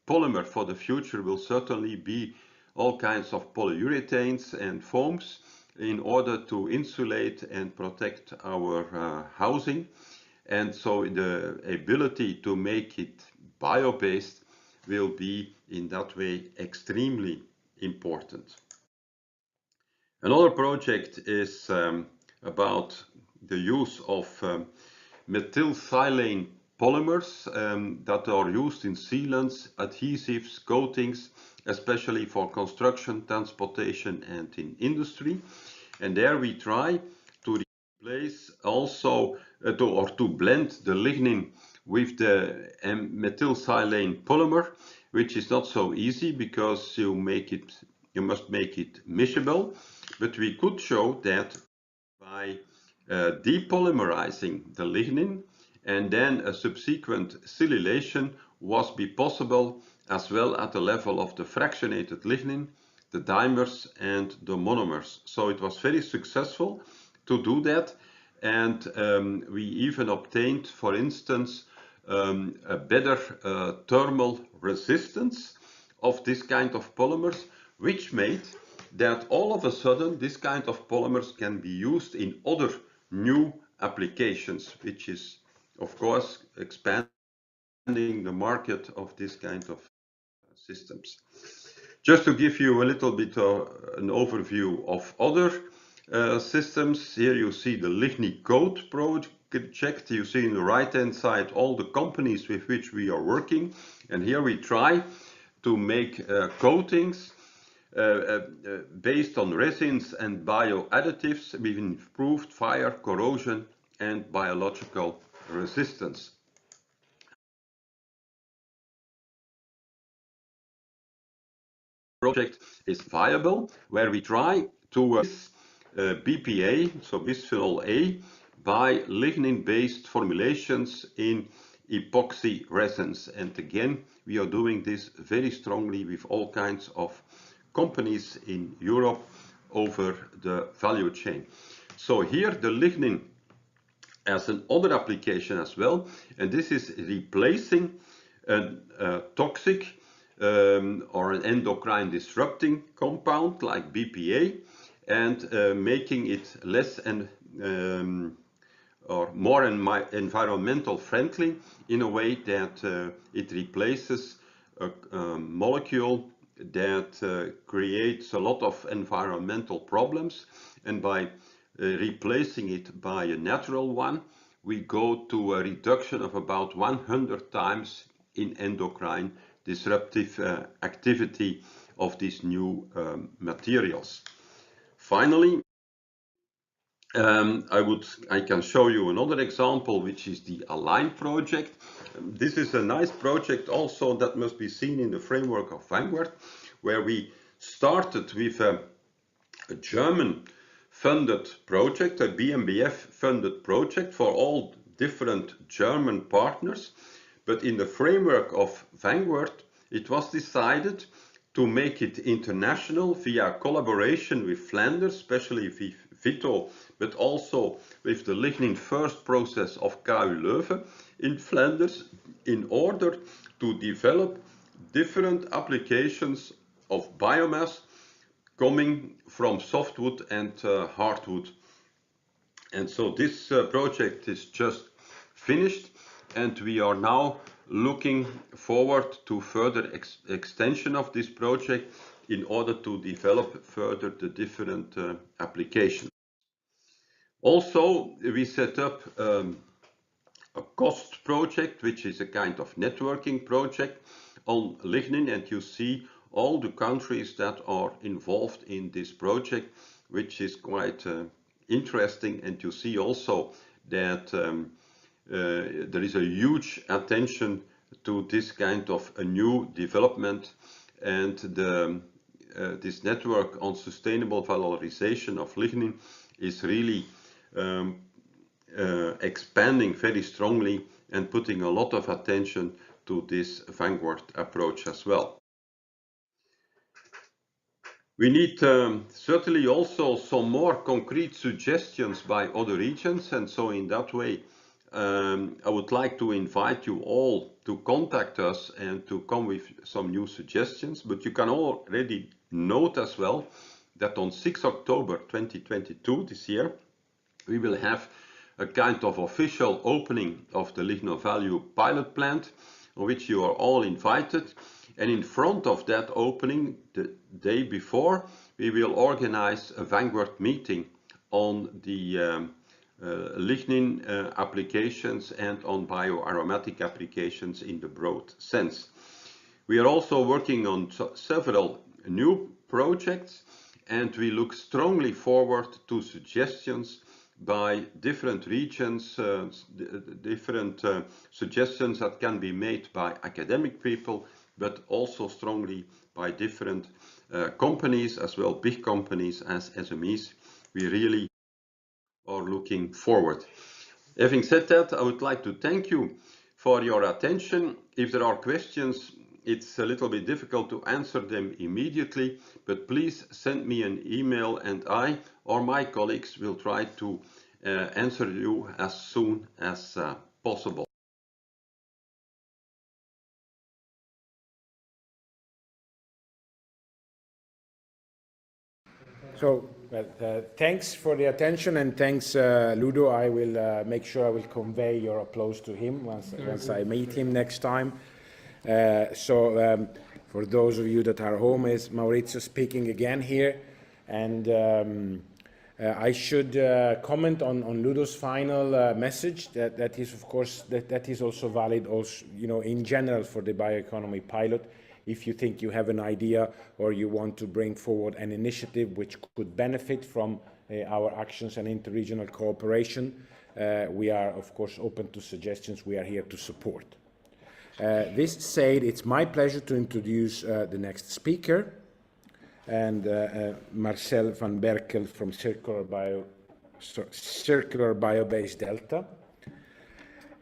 polymer for the future will certainly be all kinds of polyurethanes and foams in order to insulate and protect our housing. And so the ability to make it bio-based will be in that way extremely important. Another project is about the use of methylsilane polymers that are used in sealants, adhesives, coatings, especially for construction, transportation, and in industry. And there we try to replace also to blend the lignin with the methylsilane polymer, which is not so easy because you must make it miscible. But we could show that by depolymerizing the lignin and then a subsequent silylation was possible as well at the level of the fractionated lignin, the dimers and the monomers. So it was very successful to do that, and we even obtained, for instance, a better thermal resistance of this kind of polymers, which made that all of a sudden this kind of polymers can be used in other new applications, which is of course expanding the market of this kind of systems. Just to give you a little bit an overview of other systems, here you see the Lignin Code project. You see on the right hand side all the companies with which we are working, and here we try to make coatings based on resins and bioadditives with improved fire, corrosion and biological resistance. Project is viable, where we try to BPA, so bisphenol A, by lignin-based formulations in epoxy resins. And again, we are doing this very strongly with all kinds of companies in Europe over the value chain. So here the lignin as an other application as well, and this is replacing a toxic or an endocrine disrupting compound like BPA and making it less or more environmental friendly in a way that it replaces a molecule that creates a lot of environmental problems, and by replacing it by a natural one, we go to a reduction of about 100 times in endocrine disruptive activity of these new materials. Finally, I can show you another example, which is the Align project. This is a nice project also that must be seen in the framework of Vanguard, where we started with a German funded project, a BMBF funded project for all different German partners. But in the framework of Vanguard, it was decided to make it international via collaboration with Flanders, especially with Vito, but also with the lignin first process of KU Leuven in Flanders, in order to develop different applications of biomass coming from softwood and hardwood. And so this project is just finished, and we are now looking forward to further extension of this project in order to develop further the different applications. Also, we set up a cost project, which is a kind of networking project on lignin, and you see all the countries that are involved in this project, which is quite interesting. And you see also that there is a huge attention to this kind of a new development, and this network on sustainable valorization of lignin is really expanding very strongly and putting a lot of attention to this vanguard approach as well. We need certainly also some more concrete suggestions by other regions, and so in that way I would like to invite you all to contact us and to come with some new suggestions. But you can already note as well that on 6 October 2022 this year we will have a kind of official opening of the Lignin Value pilot plant, on which you are all invited. And in front of that opening, the day before, we will organize a Vanguard meeting on the lignin applications and on bioaromatic applications in the broad sense. We are also working on several new projects, and we look strongly forward to suggestions by different regions, different suggestions that can be made by academic people, but also strongly by different companies as well, big companies as SMEs. We really are looking forward. Having said that, I would like to thank you for your attention. If there are questions, it's a little bit difficult to answer them immediately, but please send me an email and I or my colleagues will try to answer you as soon as possible. So, thanks for the attention, and thanks, Ludo. I will make sure I will convey your applause to him once I meet him next time. For those of you that are home, is Maurizio speaking again here, and I should comment on Ludo's final message. That is, of course, that is also valid, also, you know, in general for the bioeconomy pilot. If you think you have an idea or you want to bring forward an initiative which could benefit from our actions and interregional cooperation, we are, of course, open to suggestions. We are here to support. This said, it's my pleasure to introduce the next speaker, and Marcel van Berkel from Circular Biobased Delta.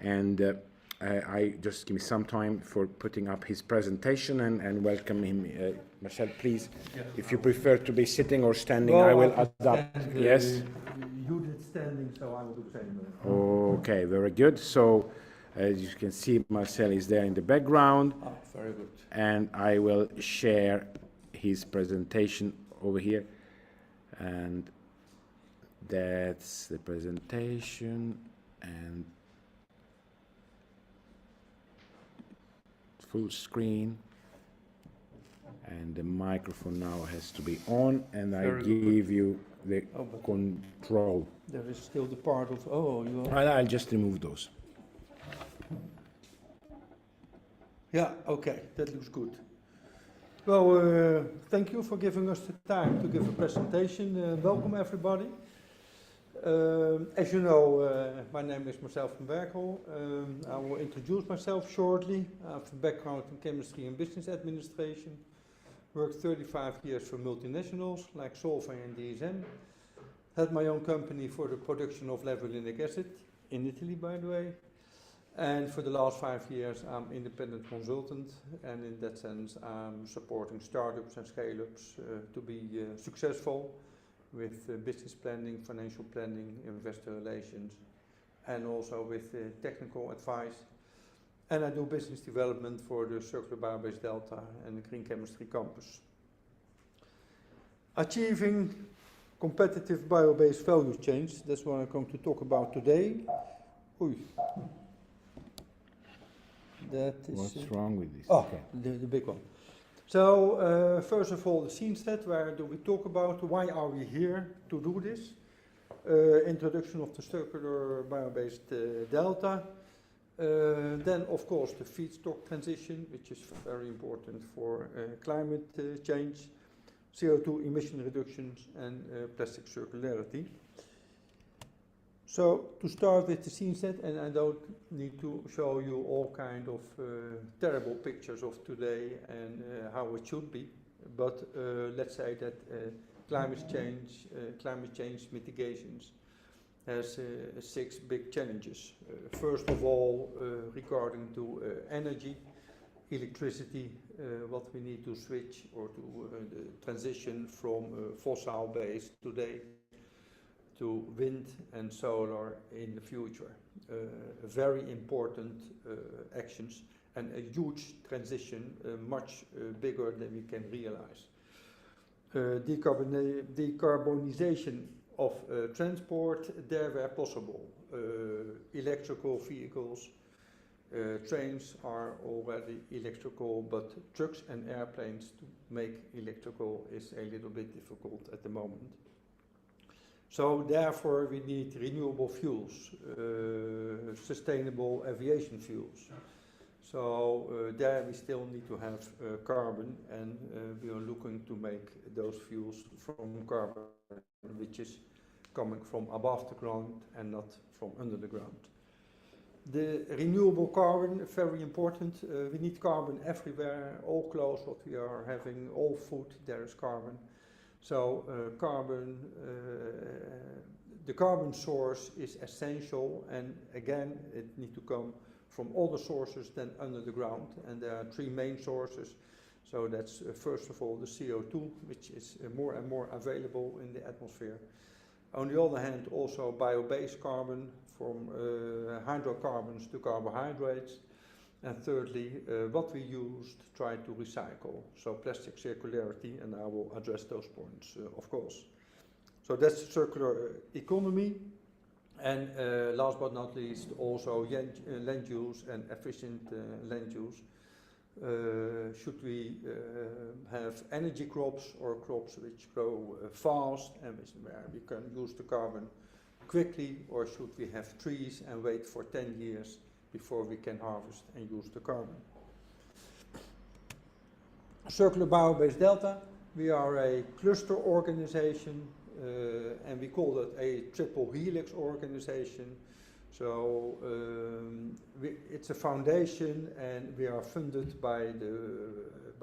And I just give me some time for putting up his presentation and welcome him. Marcel, please, if you prefer to be sitting or standing, well, I will adapt. Yes? You did standing, so I will do the same. Okay, very good. So, as you can see, Marcel is there in the background. Oh, very good. And I will share his presentation over here. And that's the presentation. And full screen, and the microphone now has to be on, and I give you the control. There is still the part of, I'll just remove those. Yeah, okay, that looks good. Well, thank you for giving us the time to give a presentation. Welcome everybody. As you know, my name is Marcel van Berkel. I will introduce myself shortly. I have a background in chemistry and business administration. Worked 35 years for multinationals like Solvay and DSM. Had my own company for the production of levulinic acid, in Italy by the way. And for the last 5 years I'm independent consultant, and in that sense I'm supporting startups and scale-ups to be successful with business planning, financial planning, investor relations, and also with technical advice. And I do business development for the Circular Biobased Delta and the Green Chemistry Campus. Achieving competitive bio-based value chains, that's what I'm going to talk about today. Oei. That is, what's wrong with this? Oh, okay. the big one. So, first of all, the scene set, where do we talk about, why are we here to do this? Introduction of the circular bio-based delta. Then, of course, the feedstock transition, which is very important for climate change, CO2 emission reductions, and plastic circularity. So, to start with the scene set, and I don't need to show you all kind of terrible pictures of today and how it should be, but let's say that climate change mitigations has 6 big challenges. First of all, regarding to energy, electricity, what we need to switch or to the transition from fossil-based today to wind and solar in the future. Very important actions and a huge transition, much bigger than we can realize. Decarbonization of transport, there where possible. Electrical vehicles, trains are already electrical, but trucks and airplanes to make electrical is a little bit difficult at the moment. So therefore we need renewable fuels, sustainable aviation fuels. So there we still need to have carbon, and we are looking to make those fuels from carbon, which is coming from above the ground and not from under the ground. The renewable carbon, very important. We need carbon everywhere, all clothes what we are having, all food, there is carbon. So the carbon source is essential, and again it needs to come from all the sources than under the ground, and there are 3 main sources. So that's first of all the CO2, which is more and more available in the atmosphere. On the other hand, also bio-based carbon, from hydrocarbons to carbohydrates. And thirdly, what we use to try to recycle, so plastic circularity, and I will address those points, of course. So that's circular economy, and last but not least, also land use and efficient land use. Should we have energy crops or crops which grow fast and where we can use the carbon quickly, or should we have trees and wait for 10 years before we can harvest and use the carbon? Circular Bio-based Delta, we are a cluster organization, and we call it a triple helix organization. So it's a foundation, and we are funded by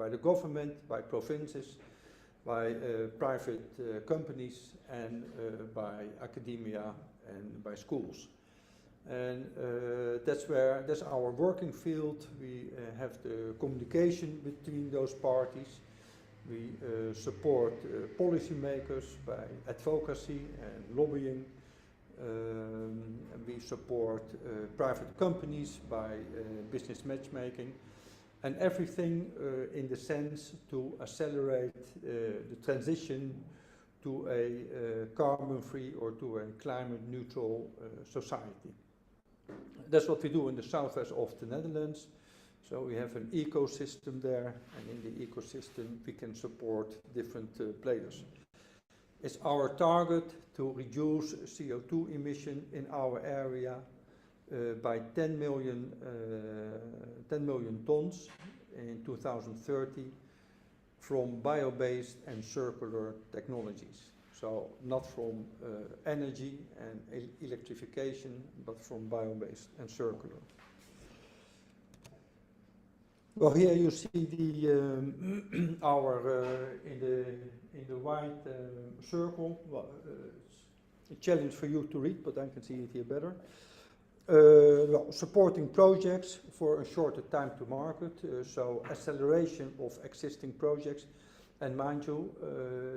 the government, by provinces, by private companies, and by academia and by schools. And that's our working field. We have the communication between those parties. We support policymakers by advocacy and lobbying. We support private companies by business matchmaking, and everything in the sense to accelerate the transition to a carbon-free or to a climate-neutral society. That's what we do in the southwest of the Netherlands. So we have an ecosystem there, and in the ecosystem we can support different players. It's our target to reduce CO2 emission in our area by 10 million tons in 2030 from bio-based and circular technologies. So not from energy and electrification, but from bio-based and circular. Well, here you see the our in the white circle. Well, it's a challenge for you to read, but I can see it here better. Well, supporting projects for a shorter time to market, so acceleration of existing projects. And mind you,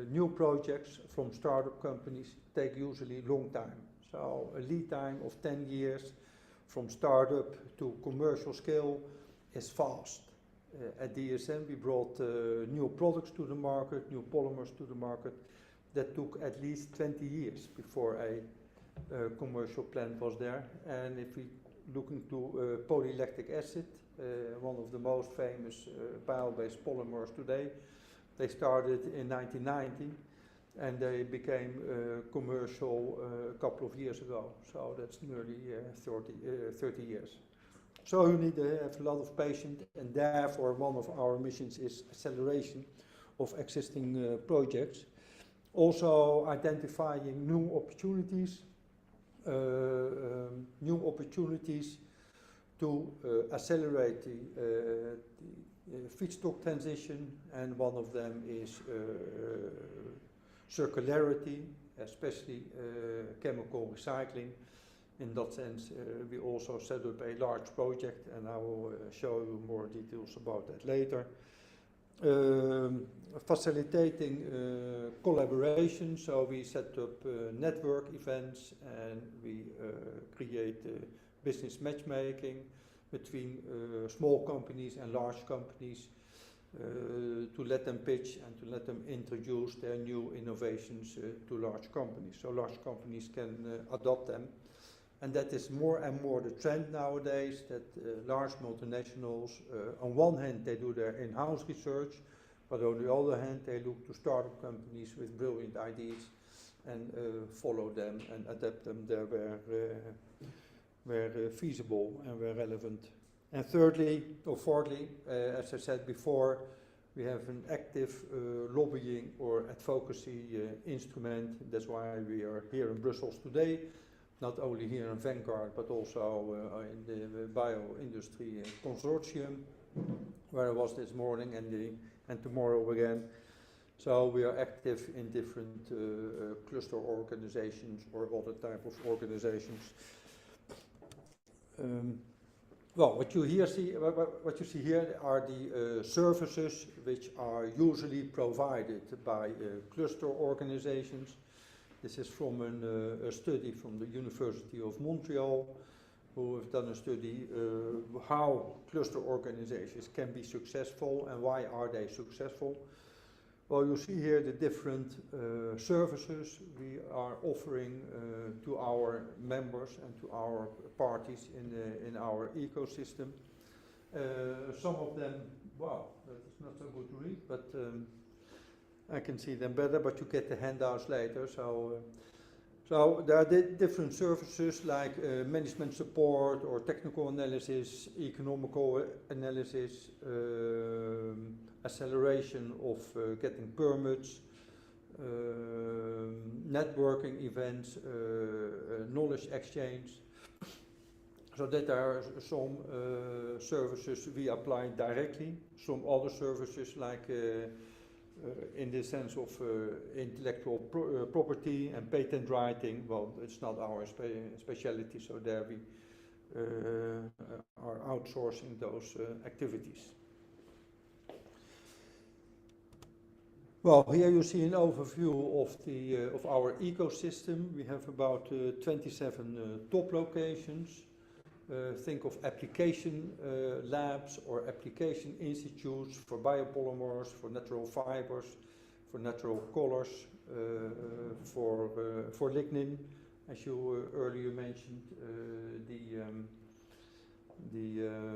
new projects from startup companies take usually long time. So a lead time of 10 years from startup to commercial scale is fast. At DSM we brought new products to the market, new polymers to the market. That took at least 20 years before a commercial plant was there. And if we look into polylactic acid, one of the most famous bio-based polymers today, they started in 1990 and they became commercial a couple of years ago. So that's nearly 30 years. So you need to have a lot of patience, and therefore one of our missions is acceleration of existing projects. Also identifying new opportunities to accelerate the feedstock transition, and one of them is circularity, especially chemical recycling. In that sense, we also set up a large project, and I will show you more details about that later. Facilitating collaboration, so we set up network events, and we create business matchmaking between small companies and large companies to let them pitch and to let them introduce their new innovations to large companies, so large companies can adopt them. And that is more and more the trend nowadays, that large multinationals, on one hand they do their in-house research, but on the other hand they look to startup companies with brilliant ideas and follow them and adapt them there where feasible and where relevant. And thirdly, or fourthly, as I said before, we have an active lobbying or advocacy instrument. That's why we are here in Brussels today. Not only here in Vanguard, but also in the bio-industry consortium, where I was this morning and tomorrow again. So we are active in different cluster organizations or other type of organizations. Well, what you see here are the services which are usually provided by cluster organizations. This is from a study from the University of Montreal, who have done a study how cluster organizations can be successful and why are they successful. Well, you see here the different services we are offering to our members and to our parties in our ecosystem. Some of them, wow, that is not so good to read, but I can see them better, but you get the handouts later. So there are different services like management support or technical analysis, economical analysis, acceleration of getting permits, networking events, knowledge exchange. So that are some services we apply directly. Some other services like in the sense of intellectual property and patent writing, well, it's not our specialty, so there we are outsourcing those activities. Well, here you see an overview of our ecosystem. We have about 27 top locations. Think of application labs or application institutes for biopolymers, for natural fibers, for natural colors, for lignin, as you earlier mentioned. The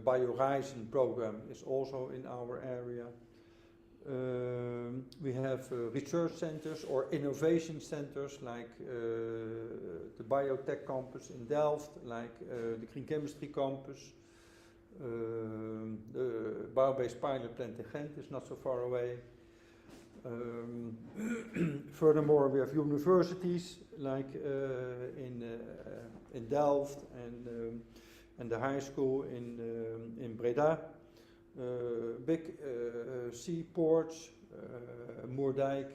BioHorizon program is also in our area. We have research centers or innovation centers like the Biotech campus in Delft, like the Green Chemistry campus. The bio-based pilot plant in Ghent is not so far away. Furthermore, we have universities like in Delft and the high school in Breda. Big seaports, Moerdijk,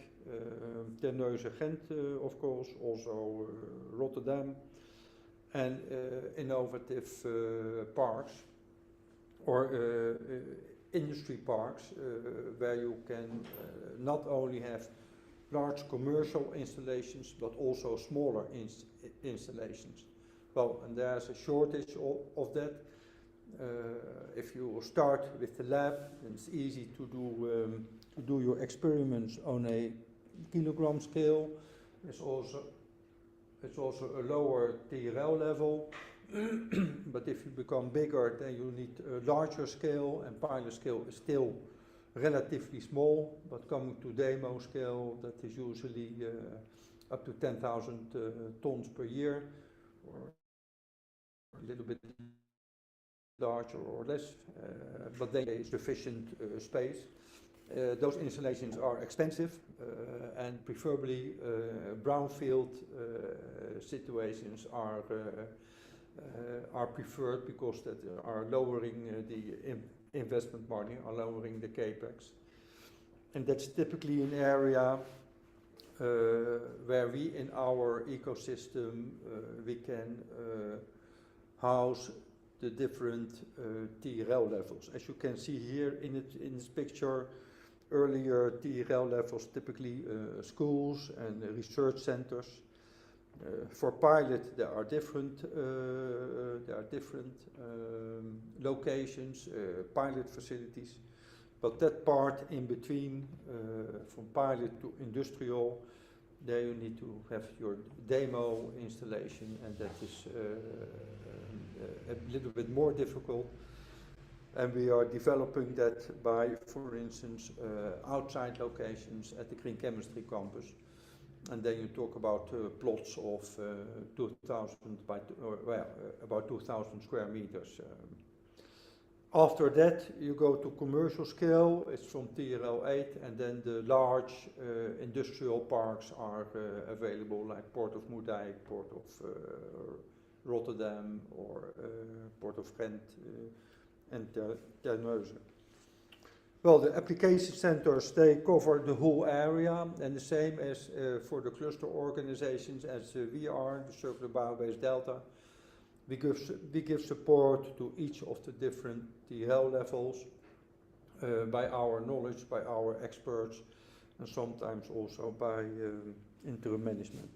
Terneuzen, Ghent, of course, also Rotterdam, and innovative parks or industry parks where you can not only have large commercial installations but also smaller installations. Well, and there's a shortage of that. If you start with the lab, then it's easy to do your experiments on a kilogram scale. It's also a lower TRL level, but if you become bigger, then you need a larger scale, and pilot scale is still relatively small, but coming to demo scale, that is usually up to 10,000 tons per year, or a little bit larger or less, but they have sufficient space. Those installations are expensive and preferably brownfield situations are preferred because that are lowering the investment money, are lowering the capex. And that's typically an area where we in our ecosystem we can house the different TRL levels. As you can see here in this picture, earlier TRL levels typically schools and research centers. For pilot, there are different locations, pilot facilities, but that part in between, from pilot to industrial, there you need to have your demo installation, and that is a little bit more difficult. And we are developing that by, for instance, outside locations at the Green Chemistry campus. And then you talk about plots of 2,000 by, about 2,000 square meters. After that, you go to commercial scale. It's from TRL 8, and then the large industrial parks are available, like Port of Moerdijk, Port of Rotterdam, or Port of Ghent and Terneuzen. Well, the application centers, they cover the whole area, and the same as for the cluster organizations as we are, the Circular Biobased Delta. We give support to each of the different TL levels by our knowledge, by our experts, and sometimes also by interim management.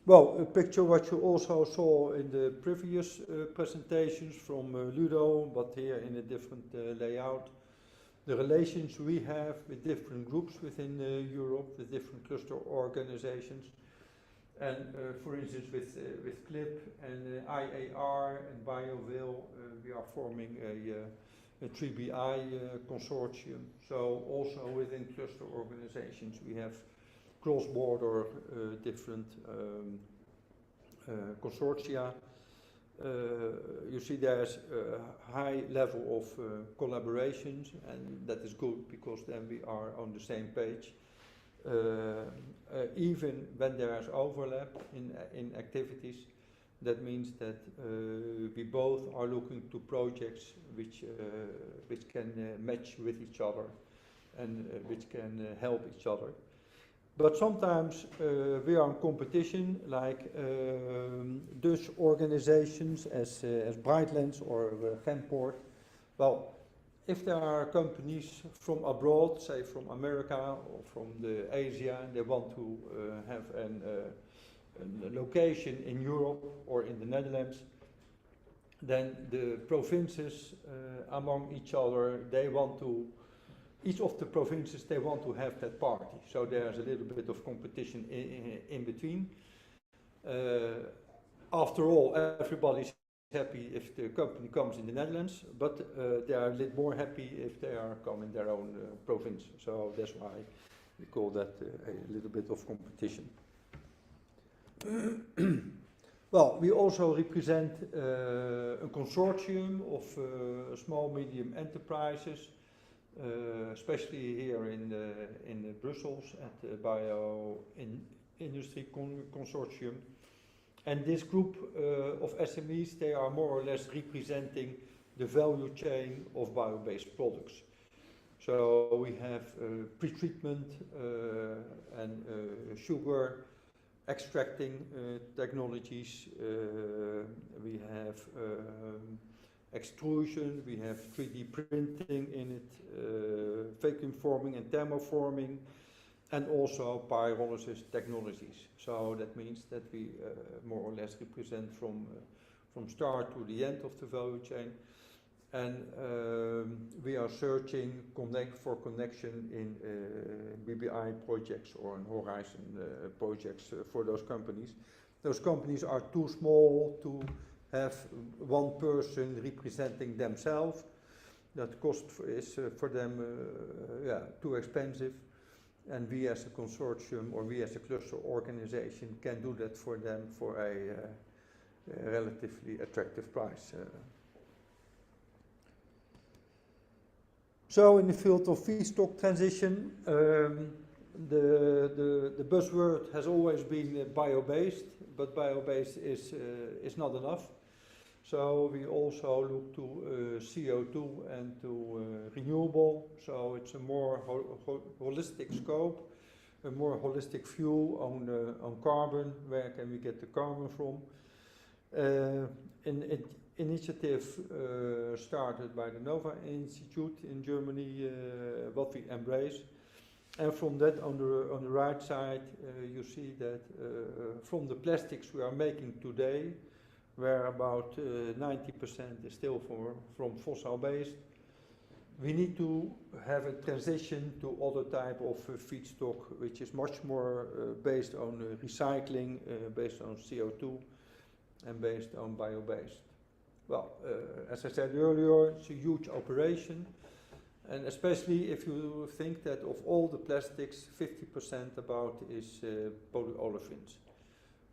Well, a picture what you also saw in the previous presentations from Ludo, but here in a different layout. The relations we have with different groups within Europe, with different cluster organizations. And for instance, with CLIP and IAR and BioVil, we are forming a 3BI consortium. So also within cluster organizations, we have cross-border different consortia. You see there's a high level of collaborations, and that is good because then we are on the same page. Even when there is overlap in activities, that means that we both are looking to projects which can match with each other and which can help each other. But sometimes we are in competition, like Dutch organizations as Brightlands or Genport. Well, if there are companies from abroad, say from America or from the Asia, and they want to have a location in Europe or in the Netherlands, then the provinces among each other, they want to, each of the provinces, they want to have that party. So there's a little bit of competition in between. After all, everybody's happy if the company comes in the Netherlands, but they are a little more happy if they are come in their own province. So that's why we call that a little bit of competition. Well, we also represent a consortium of small, medium enterprises, especially here in Brussels at the Bioindustry Consortium. And this group of SMEs, they are more or less representing the value chain of bio-based products. So we have pre-treatment and sugar extracting technologies. We have extrusion, we have 3D printing in it, vacuum forming and thermoforming, and also pyrolysis technologies. So that means that we more or less represent from start to the end of the value chain. And we are searching for connection in BBI projects or in Horizon projects for those companies. Those companies are too small to have one person representing themselves. That cost is for them too expensive. And we as a consortium or we as a cluster organization can do that for them for a relatively attractive price. So in the field of feedstock transition, the buzzword has always been bio-based, but bio-based is not enough. So we also look to CO2 and to renewable. So it's a more holistic scope, a more holistic view on carbon. Where can we get the carbon from? An initiative started by the Nova Institute in Germany, what we embrace. And from that, on the right side, you see that from the plastics we are making today, where about 90% is still from fossil-based, we need to have a transition to other type of feedstock, which is much more based on recycling, based on CO2, and based on bio-based. Well, as I said earlier, it's a huge operation. And especially if you think that of all the plastics, 50% about is polyolefins.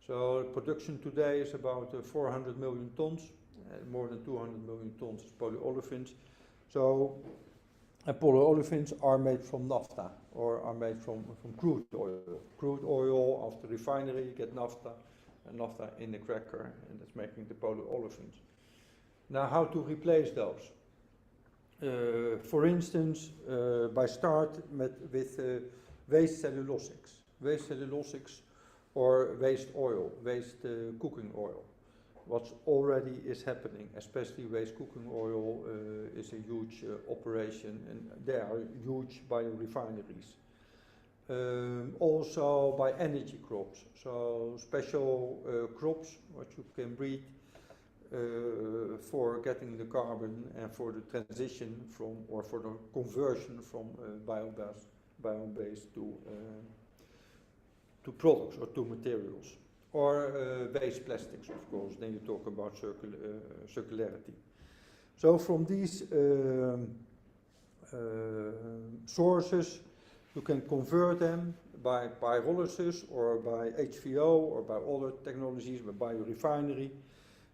So production today is about 400 million tons, more than 200 million tons is polyolefins. So polyolefins are made from naphtha, or are made from crude oil. Crude oil, after refinery, you get naphtha, and naphtha in the cracker, and that's making the polyolefins. Now, how to replace those? For instance, by start with waste cellulosics. Waste cellulosics or waste oil, waste cooking oil. What already is happening, especially waste cooking oil, is a huge operation, and there are huge biorefineries. Also by energy crops, so special crops what you can breed for getting the carbon and for the transition from, or for the conversion from bio-based to products or to materials, or waste plastics, of course. Then you talk about circularity. So from these sources, you can convert them by pyrolysis or by HVO or by other technologies, by biorefinery,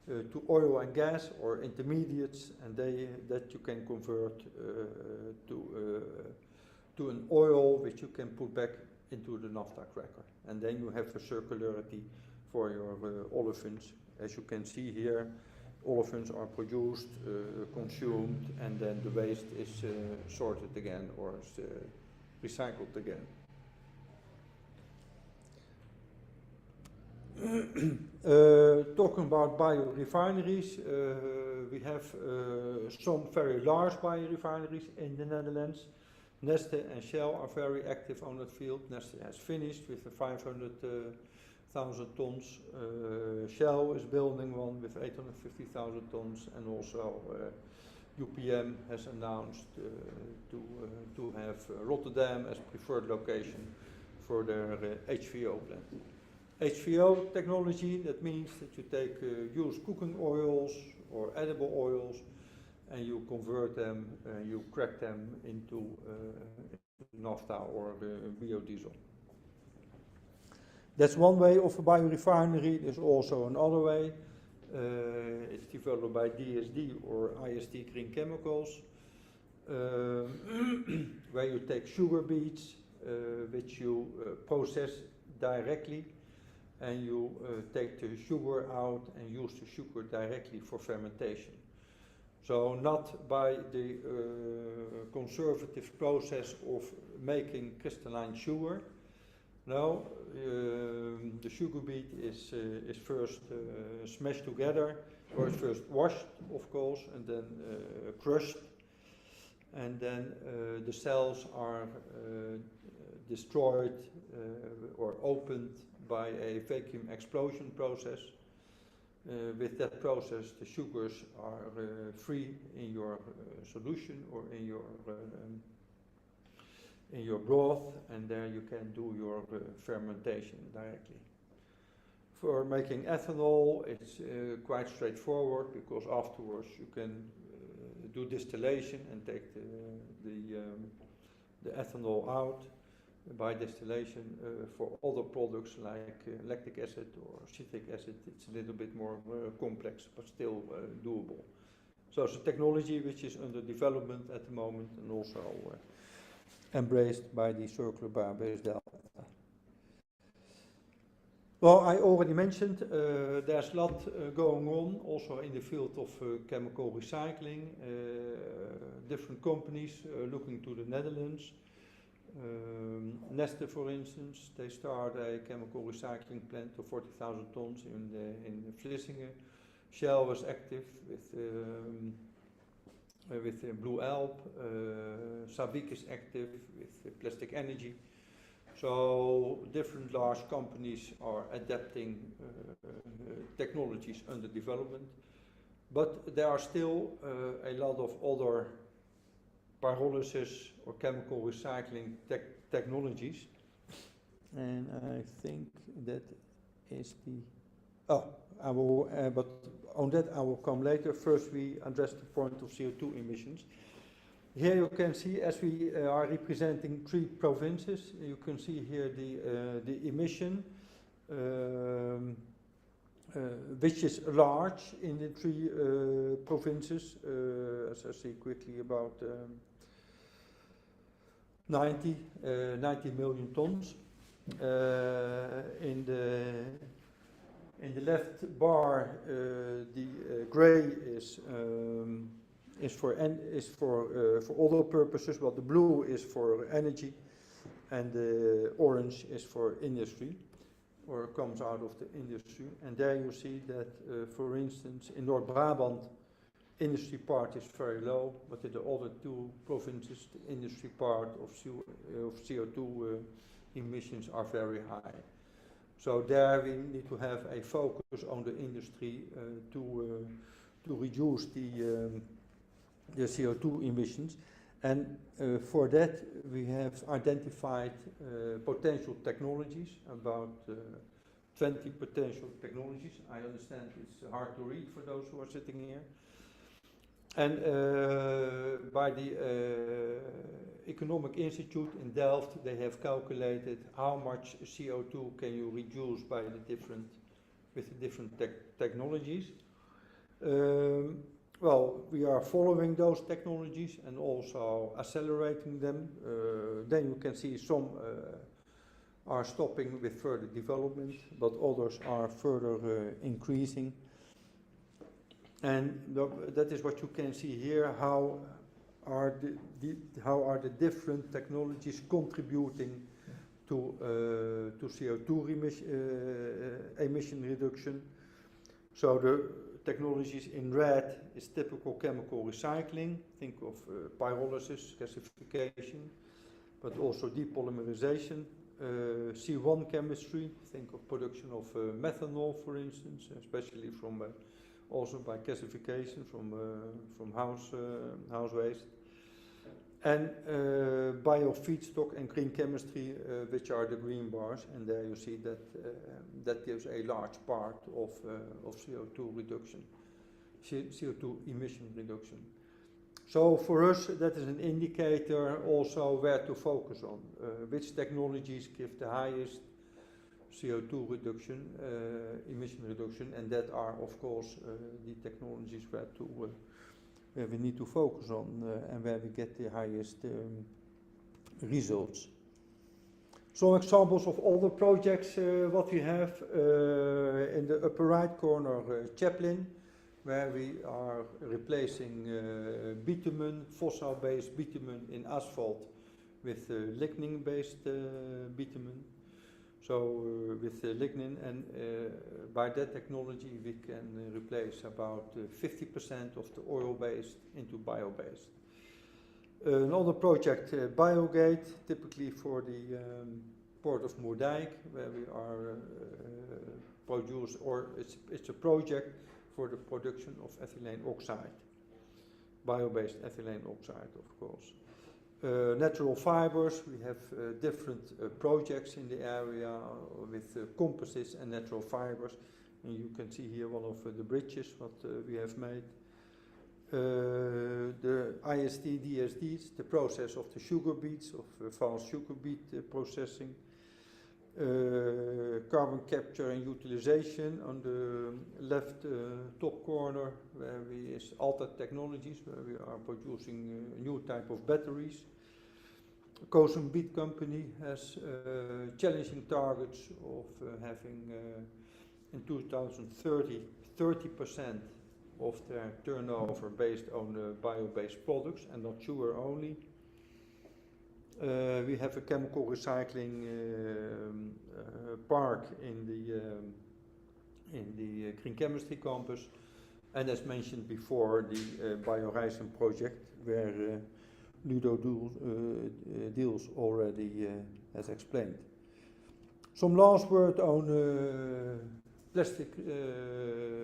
to oil and gas or intermediates, and that you can convert to an oil which you can put back into the naphtha cracker. And then you have a circularity for your olefins. As you can see here, olefins are produced, consumed, and then the waste is sorted again or is recycled again. Talking about biorefineries, we have some very large biorefineries in the Netherlands. Neste and Shell are very active on that field. Neste has finished with the 500,000 tons. Shell is building one with 850,000 tons, and also UPM has announced to have Rotterdam as preferred location for their HVO plant. HVO technology, that means that you take used cooking oils or edible oils and you convert them, you crack them into naphtha or biodiesel. That's one way of a biorefinery. There's also another way. It's developed by DSD or IST Green Chemicals, where you take sugar beets, which you process directly, and you take the sugar out and use the sugar directly for fermentation. So not by the conservative process of making crystalline sugar. No, the sugar beet is first smashed together, or it's first washed, of course, and then crushed, and then the cells are destroyed or opened by a vacuum explosion process. With that process, the sugars are free in your solution or in your broth, and there you can do your fermentation directly. For making ethanol, it's quite straightforward, because afterwards you can do distillation and take the ethanol out by distillation. For other products like lactic acid or citric acid, it's a little bit more complex, but still doable. So it's a technology which is under development at the moment, and also embraced by the circular bio-based delta. Well, I already mentioned there's a lot going on also in the field of chemical recycling. Different companies looking to the Netherlands. Neste, for instance, they start a chemical recycling plant of 40,000 tons in Vlissingen. Shell was active with Blue Alp. Sabic is active with plastic energy. So different large companies are adapting technologies under development, but there are still a lot of other pyrolysis or chemical recycling technologies, and I think that is the I will, but on that I will come later. First, we address the point of CO2 emissions. Here you can see, as we are representing 3 provinces, you can see here the emission, which is large in the 3 provinces, as I see quickly about 90 million tons. In the left bar, the grey is for other purposes, while the blue is for energy, and the orange is for industry, or comes out of the industry. And there you see that, for instance, in North Brabant, industry part is very low, but in the other 2 provinces, the industry part of CO2 emissions are very high. So there we need to have a focus on the industry to reduce the CO2 emissions, and for that we have identified potential technologies, about 20 potential technologies. I understand it's hard to read for those who are sitting here. And by the Economic Institute in Delft, they have calculated how much CO2 can you reduce by the different technologies. Well, we are following those technologies and also accelerating them. Then you can see some are stopping with further development, but others are further increasing. And that is what you can see here. How are the different technologies contributing to CO2 emission reduction? So the technologies in red is typical chemical recycling. Think of pyrolysis, gasification, but also depolymerization. C1 chemistry, think of production of methanol, for instance, especially from also by gasification from house waste. And biofeedstock and green chemistry, which are the green bars, and there you see that that gives a large part of CO2 reduction, CO2 emission reduction. So for us, that is an indicator also where to focus on, which technologies give the highest CO2 reduction, emission reduction, and that are of course the technologies where we need to focus on and where we get the highest results. Some examples of all the projects what we have in the upper right corner, Chaplin, where we are replacing bitumen, fossil-based bitumen in asphalt with lignin-based bitumen. So with lignin, and by that technology we can replace about 50% of the oil-based into bio-based. Another project, Biogate, typically for the port of Moerdijk, where we are it's a project for the production of ethylene oxide, bio-based ethylene oxide, of course. Natural fibers, we have different projects in the area with composites and natural fibers, and you can see here one of the bridges what we have made. The IST-DSDs, the process of the sugar beets, of advanced sugar beet processing. Carbon capture and utilization on the left top corner, where is Alta Technologies, where we are producing a new type of batteries. Cozen Beet company has challenging targets of having in 2030 30% of their turnover based on bio-based products and not sugar only. We have a chemical recycling park in the Green Chemistry campus, and as mentioned before, the Biohorizon project, where Ludo Deals already has explained. Some last word on plastic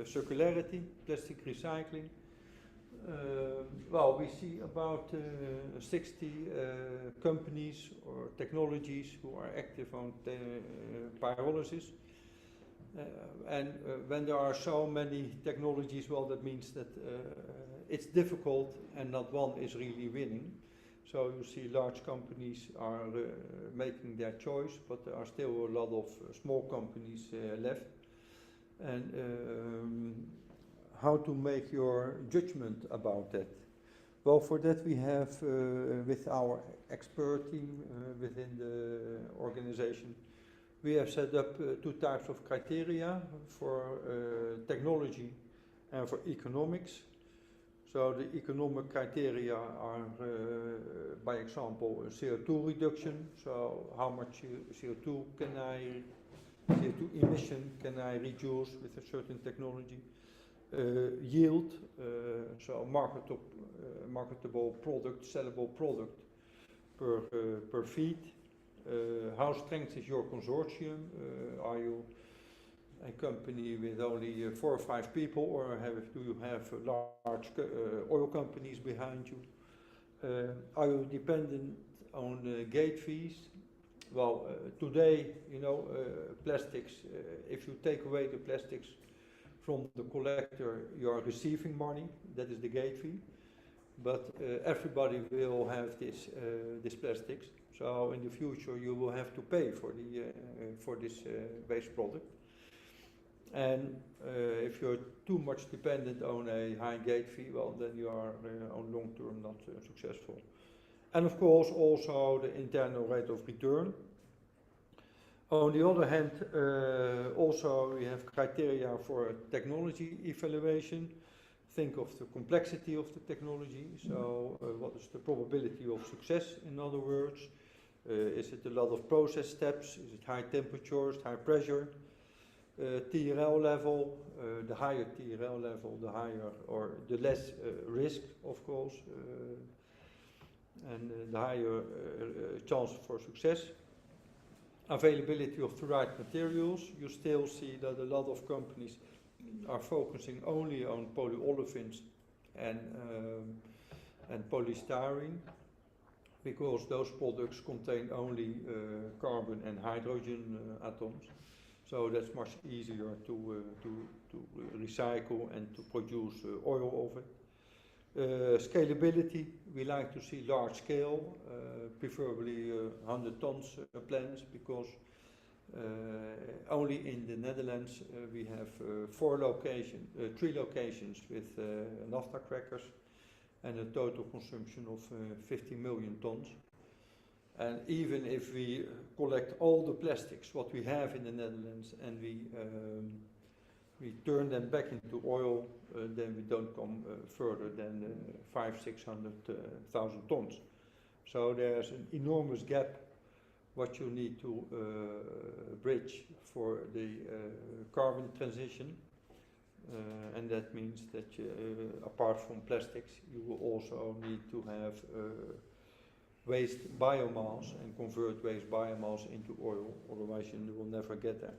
circularity, plastic recycling. Well, we see about 60 companies or technologies who are active on pyrolysis. And when there are so many technologies, well, that means that it's difficult and not one is really winning. So you see large companies are making their choice, but there are still a lot of small companies left. And how to make your judgment about that? Well, for that we have, with our expert team within the organization, we have set up two types of criteria for technology and for economics. So the economic criteria are, by example, CO2 reduction. So how much CO2 emission can I reduce with a certain technology? Yield, so marketable product, sellable product per feed. How strength is your consortium? Are you a company with only 4 or 5 people, or do you have large oil companies behind you? Are you dependent on gate fees? Well, today, you know, plastics, if you take away the plastics from the collector, you are receiving money, that is the gate fee. But everybody will have this plastics. So in the future you will have to pay for this waste product. And if you're too much dependent on a high gate fee, well, then you are on long term not successful. And of course also the internal rate of return. On the other hand, also we have criteria for technology evaluation. Think of the complexity of the technology. So what is the probability of success, in other words? Is it a lot of process steps? Is it high temperatures, high pressure? TRL level, the higher TRL level, the higher or the less risk, of course, and the higher chance for success. Availability of the right materials. You still see that a lot of companies are focusing only on polyolefins and polystyrene, because those products contain only carbon and hydrogen atoms. So that's much easier to recycle and to produce oil of it. Scalability, we like to see large scale, preferably 100 tons plants, because only in the Netherlands we have 3 locations with naphtha crackers and a total consumption of 50 million tons. And even if we collect all the plastics what we have in the Netherlands and we turn them back into oil, then we don't come further than 500,000–600,000 tons. So there's an enormous gap what you need to bridge for the carbon transition. And that means that apart from plastics, you will also need to have waste biomass and convert waste biomass into oil, otherwise you will never get there.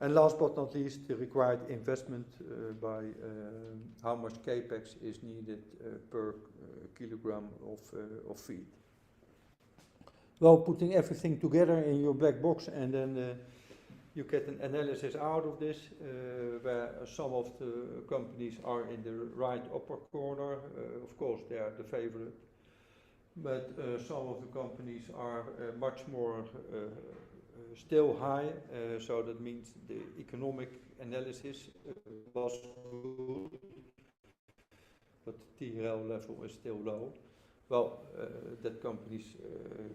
And last but not least, the required investment by how much capex is needed per kilogram of feed. Well, putting everything together in your black box, and then you get an analysis out of this, where some of the companies are in the right upper corner. Of course, they are the favorite. But some of the companies are much more still high, so that means the economic analysis was good, but the TRL level is still low. that companies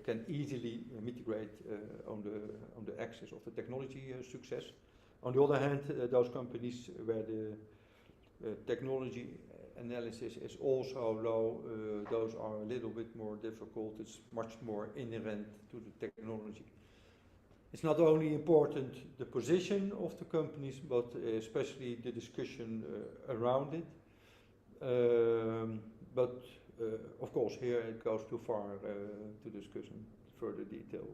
can easily mitigate on the axis of the technology success. On the other hand, those companies where the technology analysis is also low, those are a little bit more difficult. It's much more inherent to the technology. It's not only important the position of the companies, but especially the discussion around it. Of course, here it goes too far to discuss in further detail.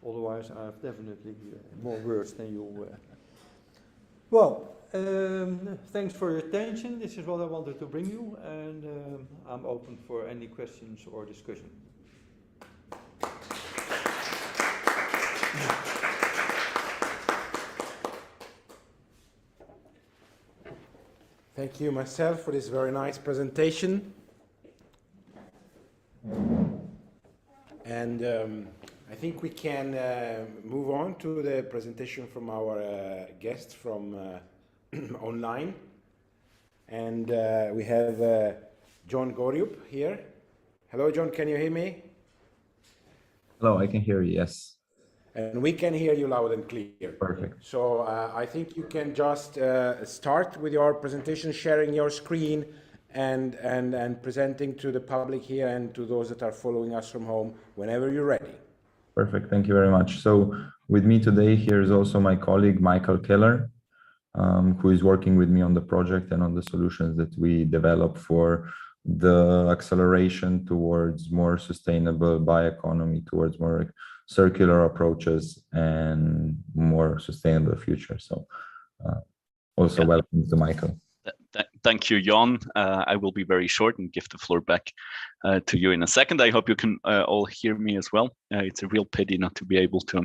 Otherwise, I have definitely more words than you. Thanks for your attention. This is what I wanted to bring you, and I'm open for any questions or discussion. Thank you, Marcel, for this very nice presentation. And I think we can move on to the presentation from our guests from online. And we have John Goryup here. Hello, John, can you hear me? Hello, I can hear you, yes. And we can hear you loud and clear. Perfect. So I think you can just start with your presentation, sharing your screen and presenting to the public here and to those that are following us from home whenever you're ready. Perfect, thank you very much. So with me today here is also my colleague, Michael Keller, who is working with me on the project and on the solutions that we develop for the acceleration towards more sustainable bioeconomy, towards more circular approaches and more sustainable future. So also welcome to Michael. Thank you, Jan. I will be very short and give the floor back to you in a second. I hope you can all hear me as well. It's a real pity not to be able to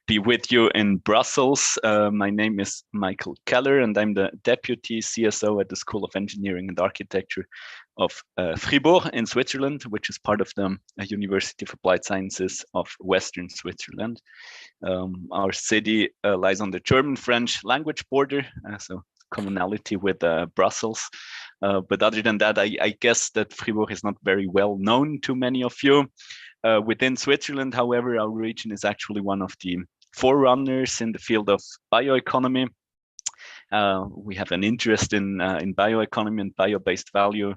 be with you in Brussels. My name is Michael Keller, and I'm the Deputy CSO at the School of Engineering and Architecture of Fribourg in Switzerland, which is part of the University of Applied Sciences of Western Switzerland. Our city lies on the German-French language border, so commonality with Brussels. But other than that, I guess that Fribourg is not very well known to many of you. Within Switzerland, however, our region is actually one of the forerunners in the field of bioeconomy. We have an interest in bioeconomy and bio-based value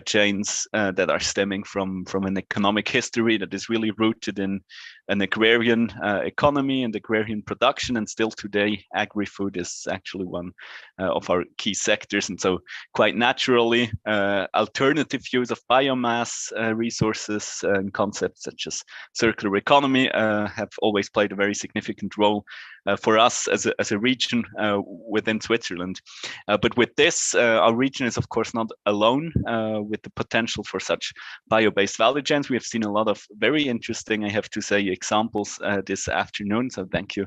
chains that are stemming from an economic history that is really rooted in an agrarian economy and agrarian production, and still today agri-food is actually one of our key sectors. And so quite naturally, alternative use of biomass resources and concepts such as circular economy have always played a very significant role for us as a region within Switzerland. But with this, our region is of course not alone with the potential for such bio-based value chains. We have seen a lot of very interesting, I have to say, examples this afternoon. So thank you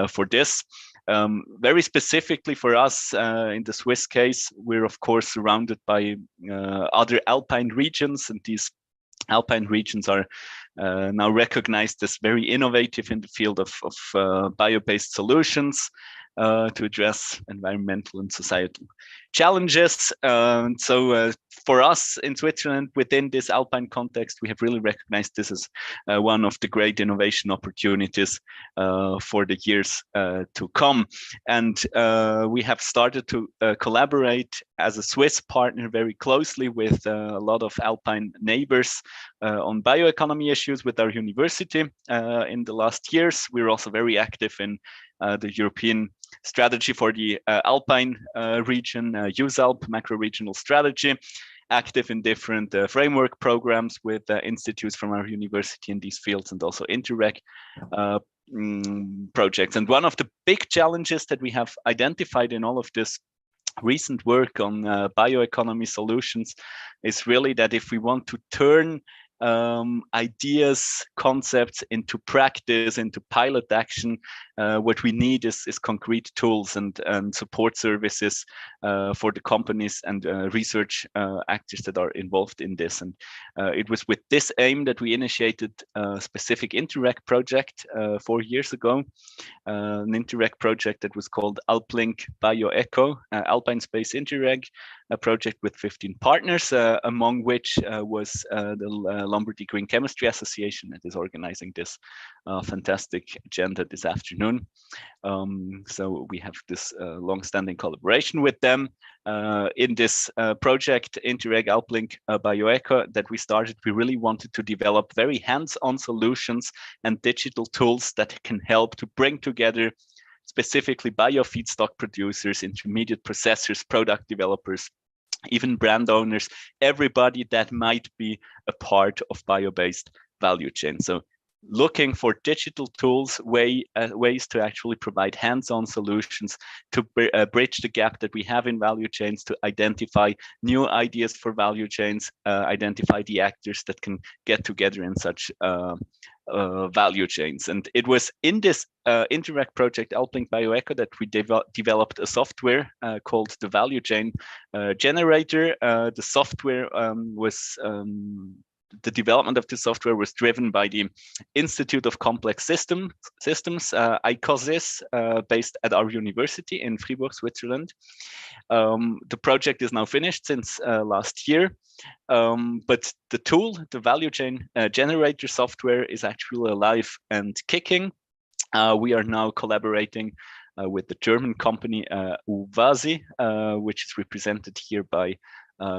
for this. Very specifically for us in the Swiss case, we're of course surrounded by other alpine regions, and these alpine regions are now recognized as very innovative in the field of bio-based solutions to address environmental and societal challenges. So for us in Switzerland, within this alpine context, we have really recognized this as one of the great innovation opportunities for the years to come. And we have started to collaborate as a Swiss partner very closely with a lot of alpine neighbors on bioeconomy issues with our university in the last years. We're also very active in the European strategy for the Alpine region, USALP, macro-regional strategy, active in different framework programs with institutes from our university in these fields, and also Interreg projects. And one of the big challenges that we have identified in all of this recent work on bioeconomy solutions is really that if we want to turn ideas, concepts into practice, into pilot action, what we need is concrete tools and support services for the companies and research actors that are involved in this. And it was with this aim that we initiated a specific Interreg project 4 years ago, an Interreg project that was called Alplink Bioeco, Alpine Space Interreg, a project with 15 partners, among which was the Lombardy Green Chemistry Association that is organizing this fantastic agenda this afternoon. So we have this long-standing collaboration with them. In this project, Interreg Alplink Bioeco, that we started, we really wanted to develop very hands-on solutions and digital tools that can help to bring together specifically biofeedstock producers, intermediate processors, product developers, even brand owners, everybody that might be a part of bio-based value chain. So looking for digital tools, ways to actually provide hands-on solutions to bridge the gap that we have in value chains, to identify new ideas for value chains, identify the actors that can get together in such value chains. And it was in this Interreg project, Alplink Bioeco, that we developed a software called the Value Chain Generator. The software the development of the software was driven by the Institute of Complex Systems, ICOSYS, based at our university in Fribourg, Switzerland. The project is now finished since last year, but the tool, the Value Chain Generator software, is actually alive and kicking. We are now collaborating with the German company Uvasi, which is represented here by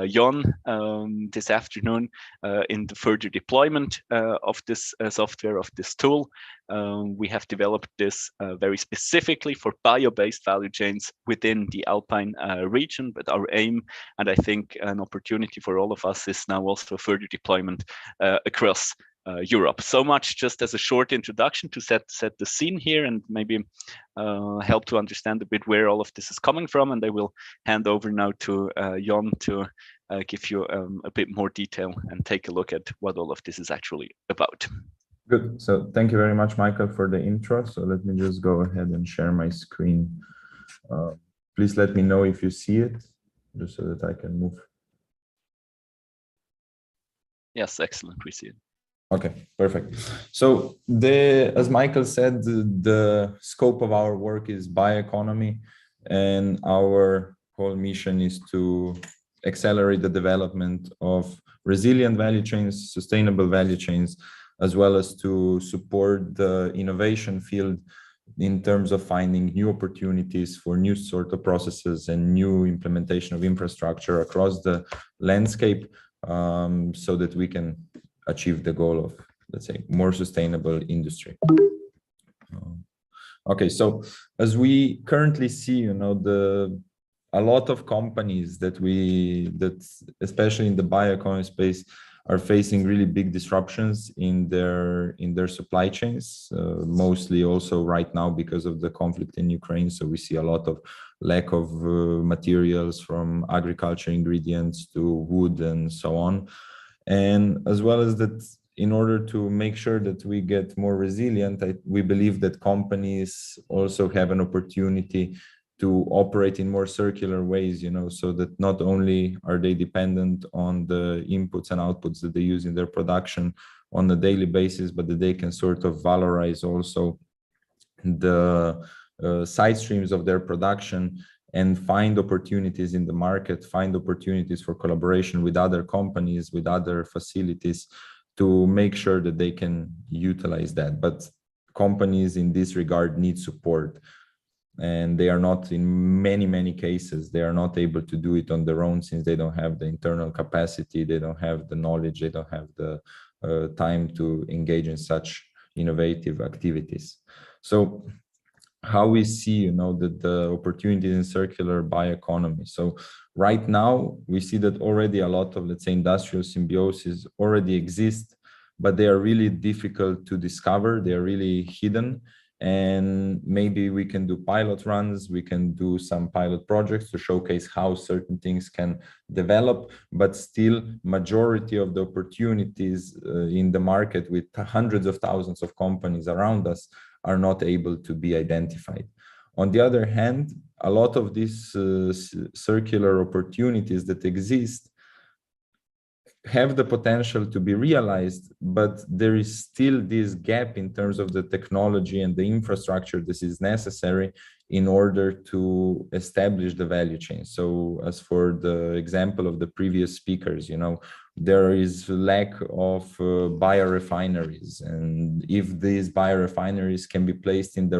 Jon this afternoon in the further deployment of this software, of this tool. We have developed this very specifically for bio-based value chains within the Alpine region, but our aim, and I think an opportunity for all of us, is now also further deployment across Europe. So much just as a short introduction to set the scene here, and maybe help to understand a bit where all of this is coming from. And I will hand over now to Jon to give you a bit more detail and take a look at what all of this is actually about. Good. So thank you very much, Michael, for the intro. So let me just go ahead and share my screen. Please let me know if you see it, just so that I can move. Yes, excellent. We see it. Okay, perfect. So as Michael said, the scope of our work is bioeconomy, and our whole mission is to accelerate the development of resilient value chains, sustainable value chains, as well as to support the innovation field in terms of finding new opportunities for new sort of processes and new implementation of infrastructure across the landscape, so that we can achieve the goal of, let's say, more sustainable industry. Okay, so as we currently see, a lot of companies that especially in the bioeconomy space, are facing really big disruptions in their supply chains, mostly also right now because of the conflict in Ukraine. So we see a lot of lack of materials, from agriculture ingredients to wood and so on. And as well as that, in order to make sure that we get more resilient, we believe that companies also have an opportunity to operate in more circular ways, so that not only are they dependent on the inputs and outputs that they use in their production on a daily basis, but that they can sort of valorize also the side streams of their production and find opportunities in the market, find opportunities for collaboration with other companies, with other facilities, to make sure that they can utilize that. But companies in this regard need support, and they are not, in many cases, they are not able to do it on their own, since they don't have the internal capacity, they don't have the knowledge, they don't have the time to engage in such innovative activities. So how we see, that the opportunities in circular bioeconomy. So right now, we see that already a lot of, let's say, industrial symbiosis already exist, but they are really difficult to discover. They are really hidden. And maybe we can do pilot runs, we can do some pilot projects to showcase how certain things can develop, but still majority of the opportunities in the market, with hundreds of thousands of companies around us, are not able to be identified. On the other hand, a lot of these circular opportunities that exist have the potential to be realized, but there is still this gap in terms of the technology and the infrastructure that is necessary in order to establish the value chain. So as for the example of the previous speakers, there is lack of biorefineries, and if these biorefineries can be placed in the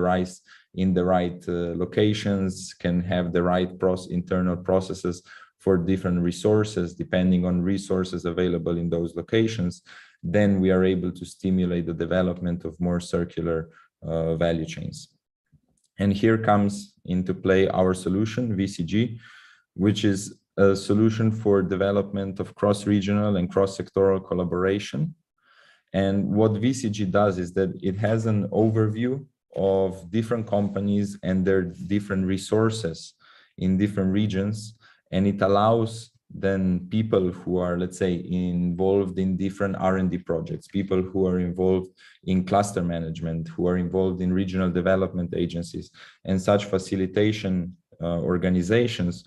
right locations, can have the right internal processes for different resources, depending on resources available in those locations, then we are able to stimulate the development of more circular value chains. And here comes into play our solution, VCG, which is a solution for development of cross-regional and cross-sectoral collaboration. And what VCG does is that it has an overview of different companies and their different resources in different regions, and it allows then people who are, let's say, involved in different R&D projects, people who are involved in cluster management, who are involved in regional development agencies and such facilitation organizations,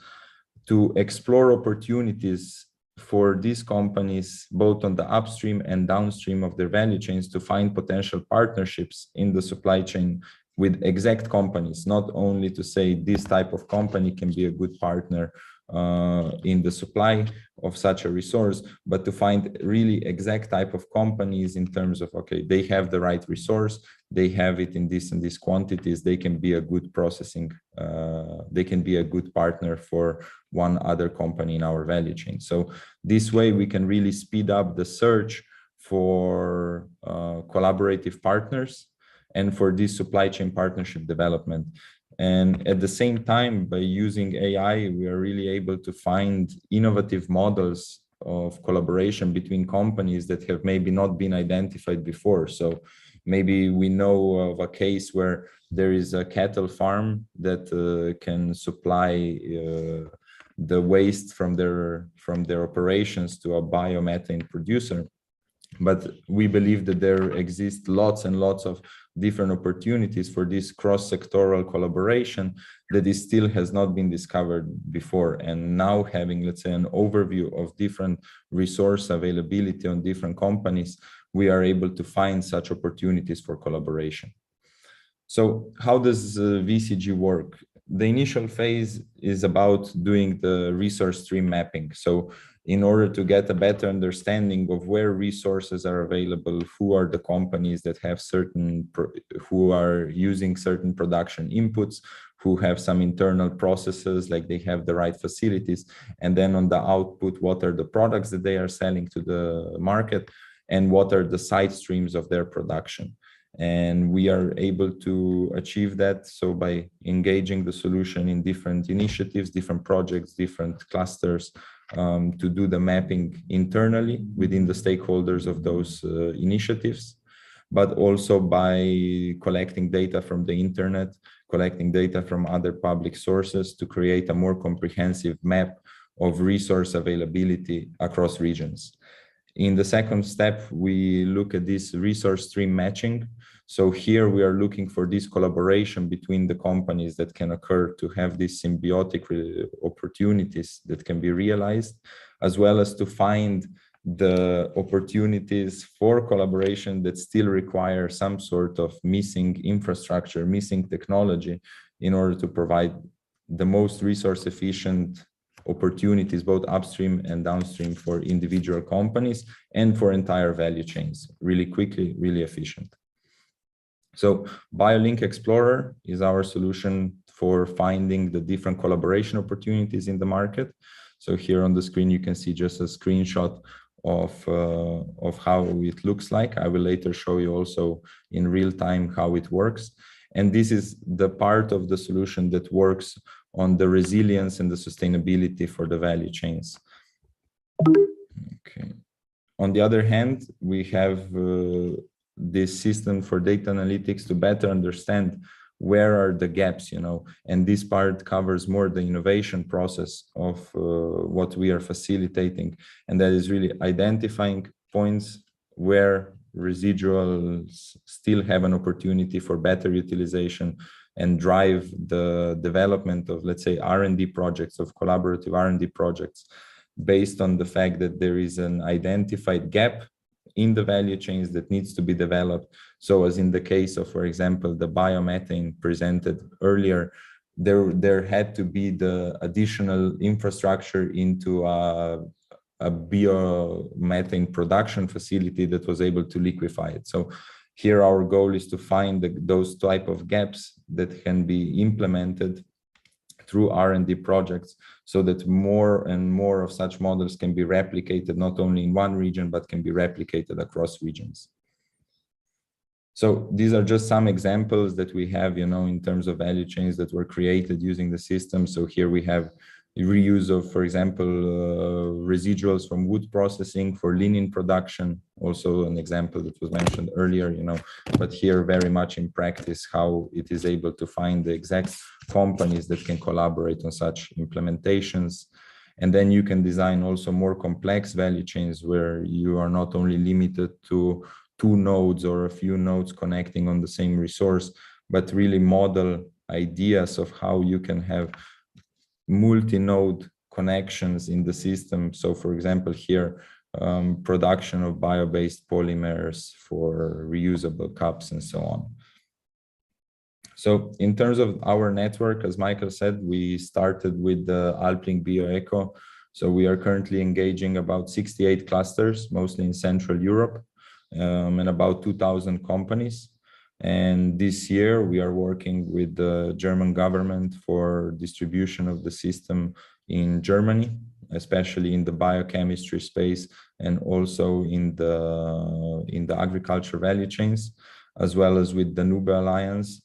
to explore opportunities for these companies, both on the upstream and downstream of their value chains, to find potential partnerships in the supply chain with exact companies, not only to say this type of company can be a good partner in the supply of such a resource, but to find really exact type of companies in terms of, okay, they have the right resource, they have it in this and these quantities, they can be a good processing, they can be a good partner for one other company in our value chain. So this way we can really speed up the search for collaborative partners and for this supply chain partnership development. And at the same time, by using AI, we are really able to find innovative models of collaboration between companies that have maybe not been identified before. So maybe we know of a case where there is a cattle farm that can supply the waste from their operations to a biomethane producer. But we believe that there exist lots and lots of different opportunities for this cross-sectoral collaboration that still has not been discovered before. And now having, let's say, an overview of different resource availability on different companies, we are able to find such opportunities for collaboration. So how does VCG work? The initial phase is about doing the resource stream mapping. So in order to get a better understanding of where resources are available, who are the companies that have who are using certain production inputs, who have some internal processes, like they have the right facilities, and then on the output, what are the products that they are selling to the market, and what are the side streams of their production. And we are able to achieve that so by engaging the solution in different initiatives, different projects, different clusters, to do the mapping internally within the stakeholders of those initiatives, but also by collecting data from the internet, collecting data from other public sources to create a more comprehensive map of resource availability across regions. In the second step, we look at this resource stream matching. So here we are looking for this collaboration between the companies that can occur to have these symbiotic opportunities that can be realized, as well as to find the opportunities for collaboration that still require some sort of missing infrastructure, missing technology in order to provide the most resource efficient opportunities, both upstream and downstream, for individual companies and for entire value chains, really quickly, really efficient. So Biolink Explorer is our solution for finding the different collaboration opportunities in the market. So here on the screen, you can see just a screenshot of how it looks like. I will later show you also in real time how it works. And this is the part of the solution that works on the resilience and the sustainability for the value chains. Okay. On the other hand, we have this system for data analytics to better understand where are the gaps, and this part covers more the innovation process of what we are facilitating. And that is really identifying points where residuals still have an opportunity for better utilization and drive the development of, let's say, R&D projects, of collaborative R&D projects, based on the fact that there is an identified gap in the value chains that needs to be developed. So as in the case of, for example, the biomethane presented earlier, there had to be the additional infrastructure into a biomethane production facility that was able to liquefy it. So here our goal is to find those type of gaps that can be implemented through R&D projects, so that more and more of such models can be replicated not only in one region, but can be replicated across regions. So these are just some examples that we have, in terms of value chains that were created using the system. So here we have reuse of, for example, residuals from wood processing for lignin production, also an example that was mentioned earlier, but here very much in practice how it is able to find the exact companies that can collaborate on such implementations. And then you can design also more complex value chains where you are not only limited to 2 nodes or a few nodes connecting on the same resource, but really model ideas of how you can have multi-node connections in the system. So for example, here, production of bio-based polymers for reusable cups and so on. So in terms of our network, as Michael said, we started with the Alplink Bioeco. So we are currently engaging about 68 clusters, mostly in Central Europe, and about 2,000 companies. And this year we are working with the German government for distribution of the system in Germany, especially in the biochemistry space and also in the agriculture value chains, as well as with the Nube Alliance,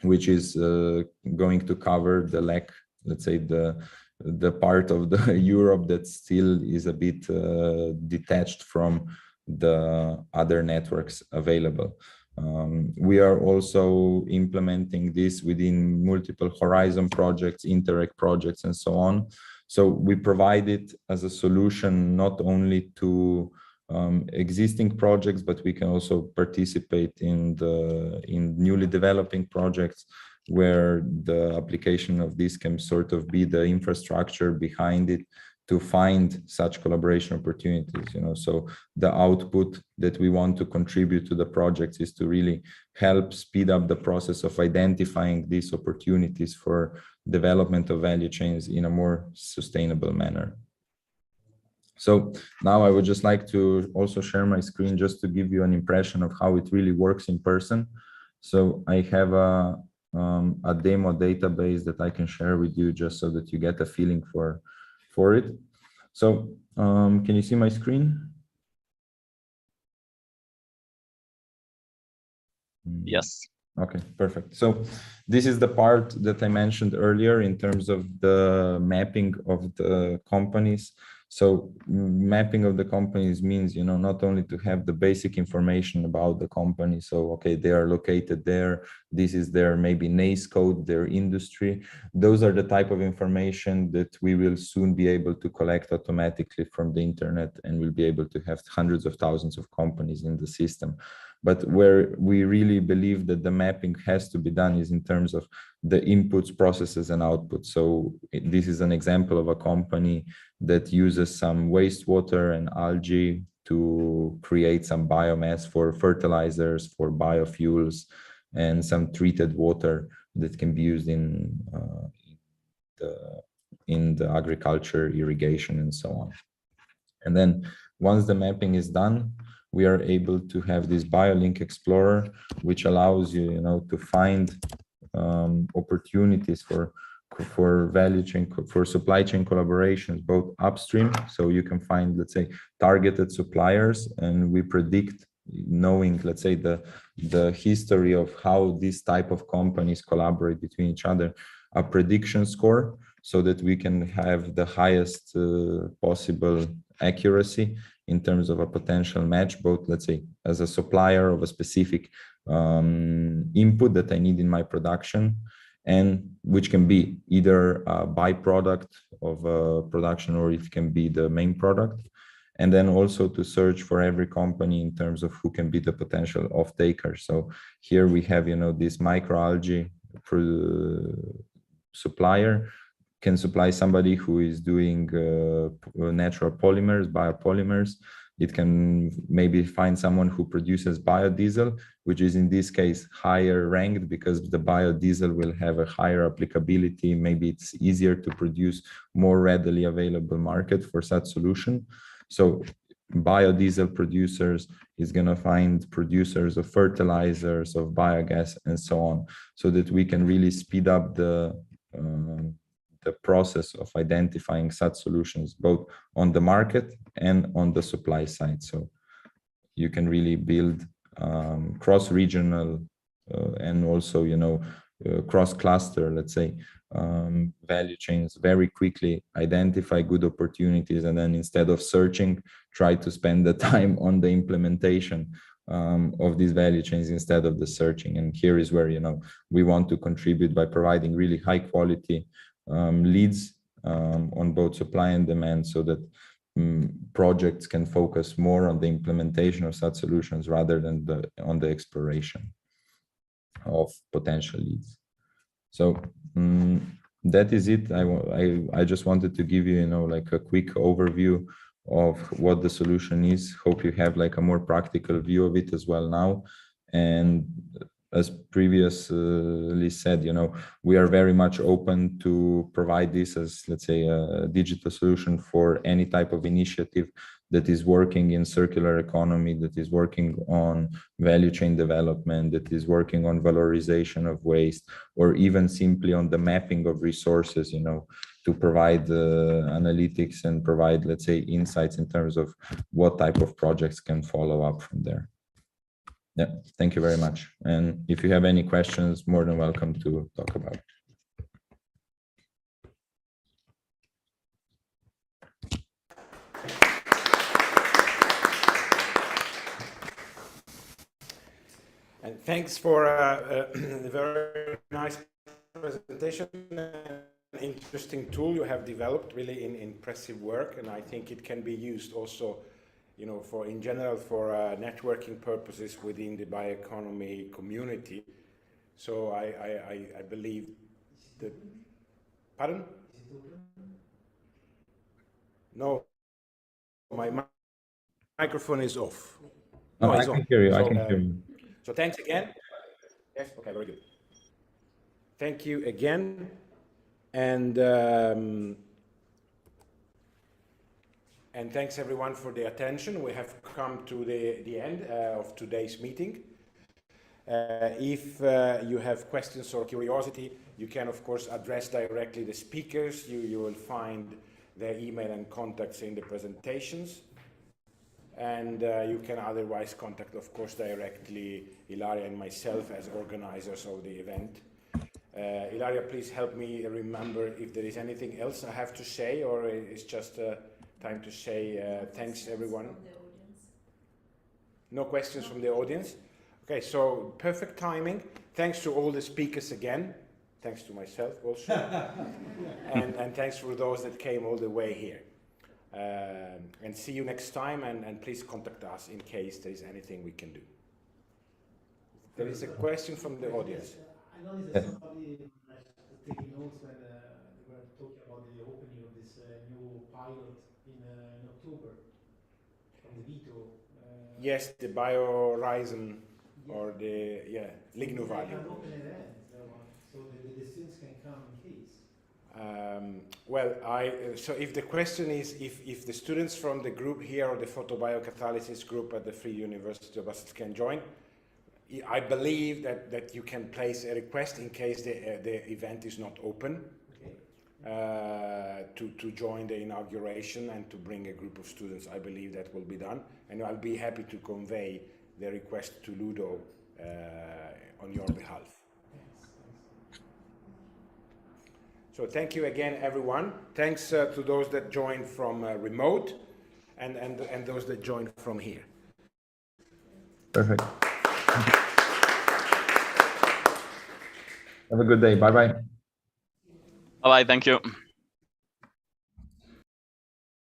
which is going to cover the let's say the part of the Europe that still is a bit detached from the other networks available. We are also implementing this within multiple Horizon projects, Interreg projects, and so on. So we provide it as a solution not only to existing projects, but we can also participate in newly developing projects where the application of this can sort of be the infrastructure behind it to find such collaboration opportunities. So the output that we want to contribute to the project is to really help speed up the process of identifying these opportunities for development of value chains in a more sustainable manner. So now I would just like to also share my screen just to give you an impression of how it really works in person. So I have a demo database that I can share with you just so that you get a feeling for it. So can you see my screen? Yes. Okay, perfect. So this is the part that I mentioned earlier in terms of the mapping of the companies. So mapping of the companies means, not only to have the basic information about the company. So, okay, they are located there. This is their maybe NACE code, their industry. Those are the type of information that we will soon be able to collect automatically from the internet, and we'll be able to have hundreds of thousands of companies in the system. But where we really believe that the mapping has to be done is in terms of the inputs, processes, and outputs. So this is an example of a company that uses some wastewater and algae to create some biomass for fertilizers, for biofuels, and some treated water that can be used in the agriculture, irrigation, and so on. And then once the mapping is done, we are able to have this Biolink Explorer, which allows you, to find opportunities for value chain, for supply chain collaborations, both upstream. So you can find, let's say, targeted suppliers, and we predict, knowing, let's say, the history of how this type of companies collaborate between each other, a prediction score, so that we can have the highest possible accuracy in terms of a potential match, both, let's say, as a supplier of a specific input that I need in my production, and which can be either a byproduct of a production, or it can be the main product. and then also to search for every company in terms of who can be the potential off-taker. So here we have, this microalgae supplier can supply somebody who is doing natural polymers, biopolymers. It can maybe find someone who produces biodiesel, which is in this case higher ranked because the biodiesel will have a higher applicability. Maybe it's easier to produce, more readily available market for such solution. So biodiesel producers is going to find producers of fertilizers, of biogas, and so on, so that we can really speed up the process of identifying such solutions, both on the market and on the supply side. So you can really build cross-regional and also, cross-cluster, let's say, value chains very quickly, identify good opportunities, and then instead of searching, try to spend the time on the implementation of these value chains instead of the searching. And here is where, we want to contribute by providing really high quality leads on both supply and demand, so that projects can focus more on the implementation of such solutions rather than on the exploration of potential leads. So that is it. I just wanted to give you, like a quick overview of what the solution is. Hope you have like a more practical view of it as well now. And as previously said, we are very much open to provide this as, let's say, a digital solution for any type of initiative that is working in circular economy, that is working on value chain development, that is working on valorization of waste, or even simply on the mapping of resources, to provide analytics and provide, let's say, insights in terms of what type of projects can follow up from there. Yeah, thank you very much. And if you have any questions, more than welcome to talk about it. And thanks for a very nice presentation. An interesting tool you have developed, really impressive work, and I think it can be used also, for in general for networking purposes within the bioeconomy community. So I believe that. Pardon? No, my microphone is off. No, I can hear you. So, I can hear you. So thanks again. Yes. Okay. Very good. Thank you again, and thanks everyone for the attention. We have come to the end of today's meeting. If you have questions or curiosity, you can of course address directly the speakers. You will find their email and contacts in the presentations. And you can otherwise contact, of course, directly Ilaria and myself as organizers of the event. Ilaria, please help me remember if there is anything else I have to say, or it's just time to say thanks, everyone. No questions from the audience? Okay, so perfect timing. Thanks to all the speakers again. Thanks to myself also. and thanks for those that came all the way here. And see you next time, and please contact us in case there is anything we can do. There is a question from the audience. I noticed that somebody taking notes when they were talking about the opening of this new pilot in October from the Vito. Yes, the Bio-Horizon, or the Lignin Valley. An open event, so the students can come in case. So if the question is if the students from the group here or the photobiocatalysis group at the Free University of Brussels can join, I believe that you can place a request in case the event is not open, to join the inauguration and to bring a group of students. I believe that will be done, and I'll be happy to convey the request to Ludo on your behalf. So thank you again, everyone. Thanks to those that joined from remote and those that joined from here. Perfect. Have a good day. Bye-bye. Bye-bye. Thank you.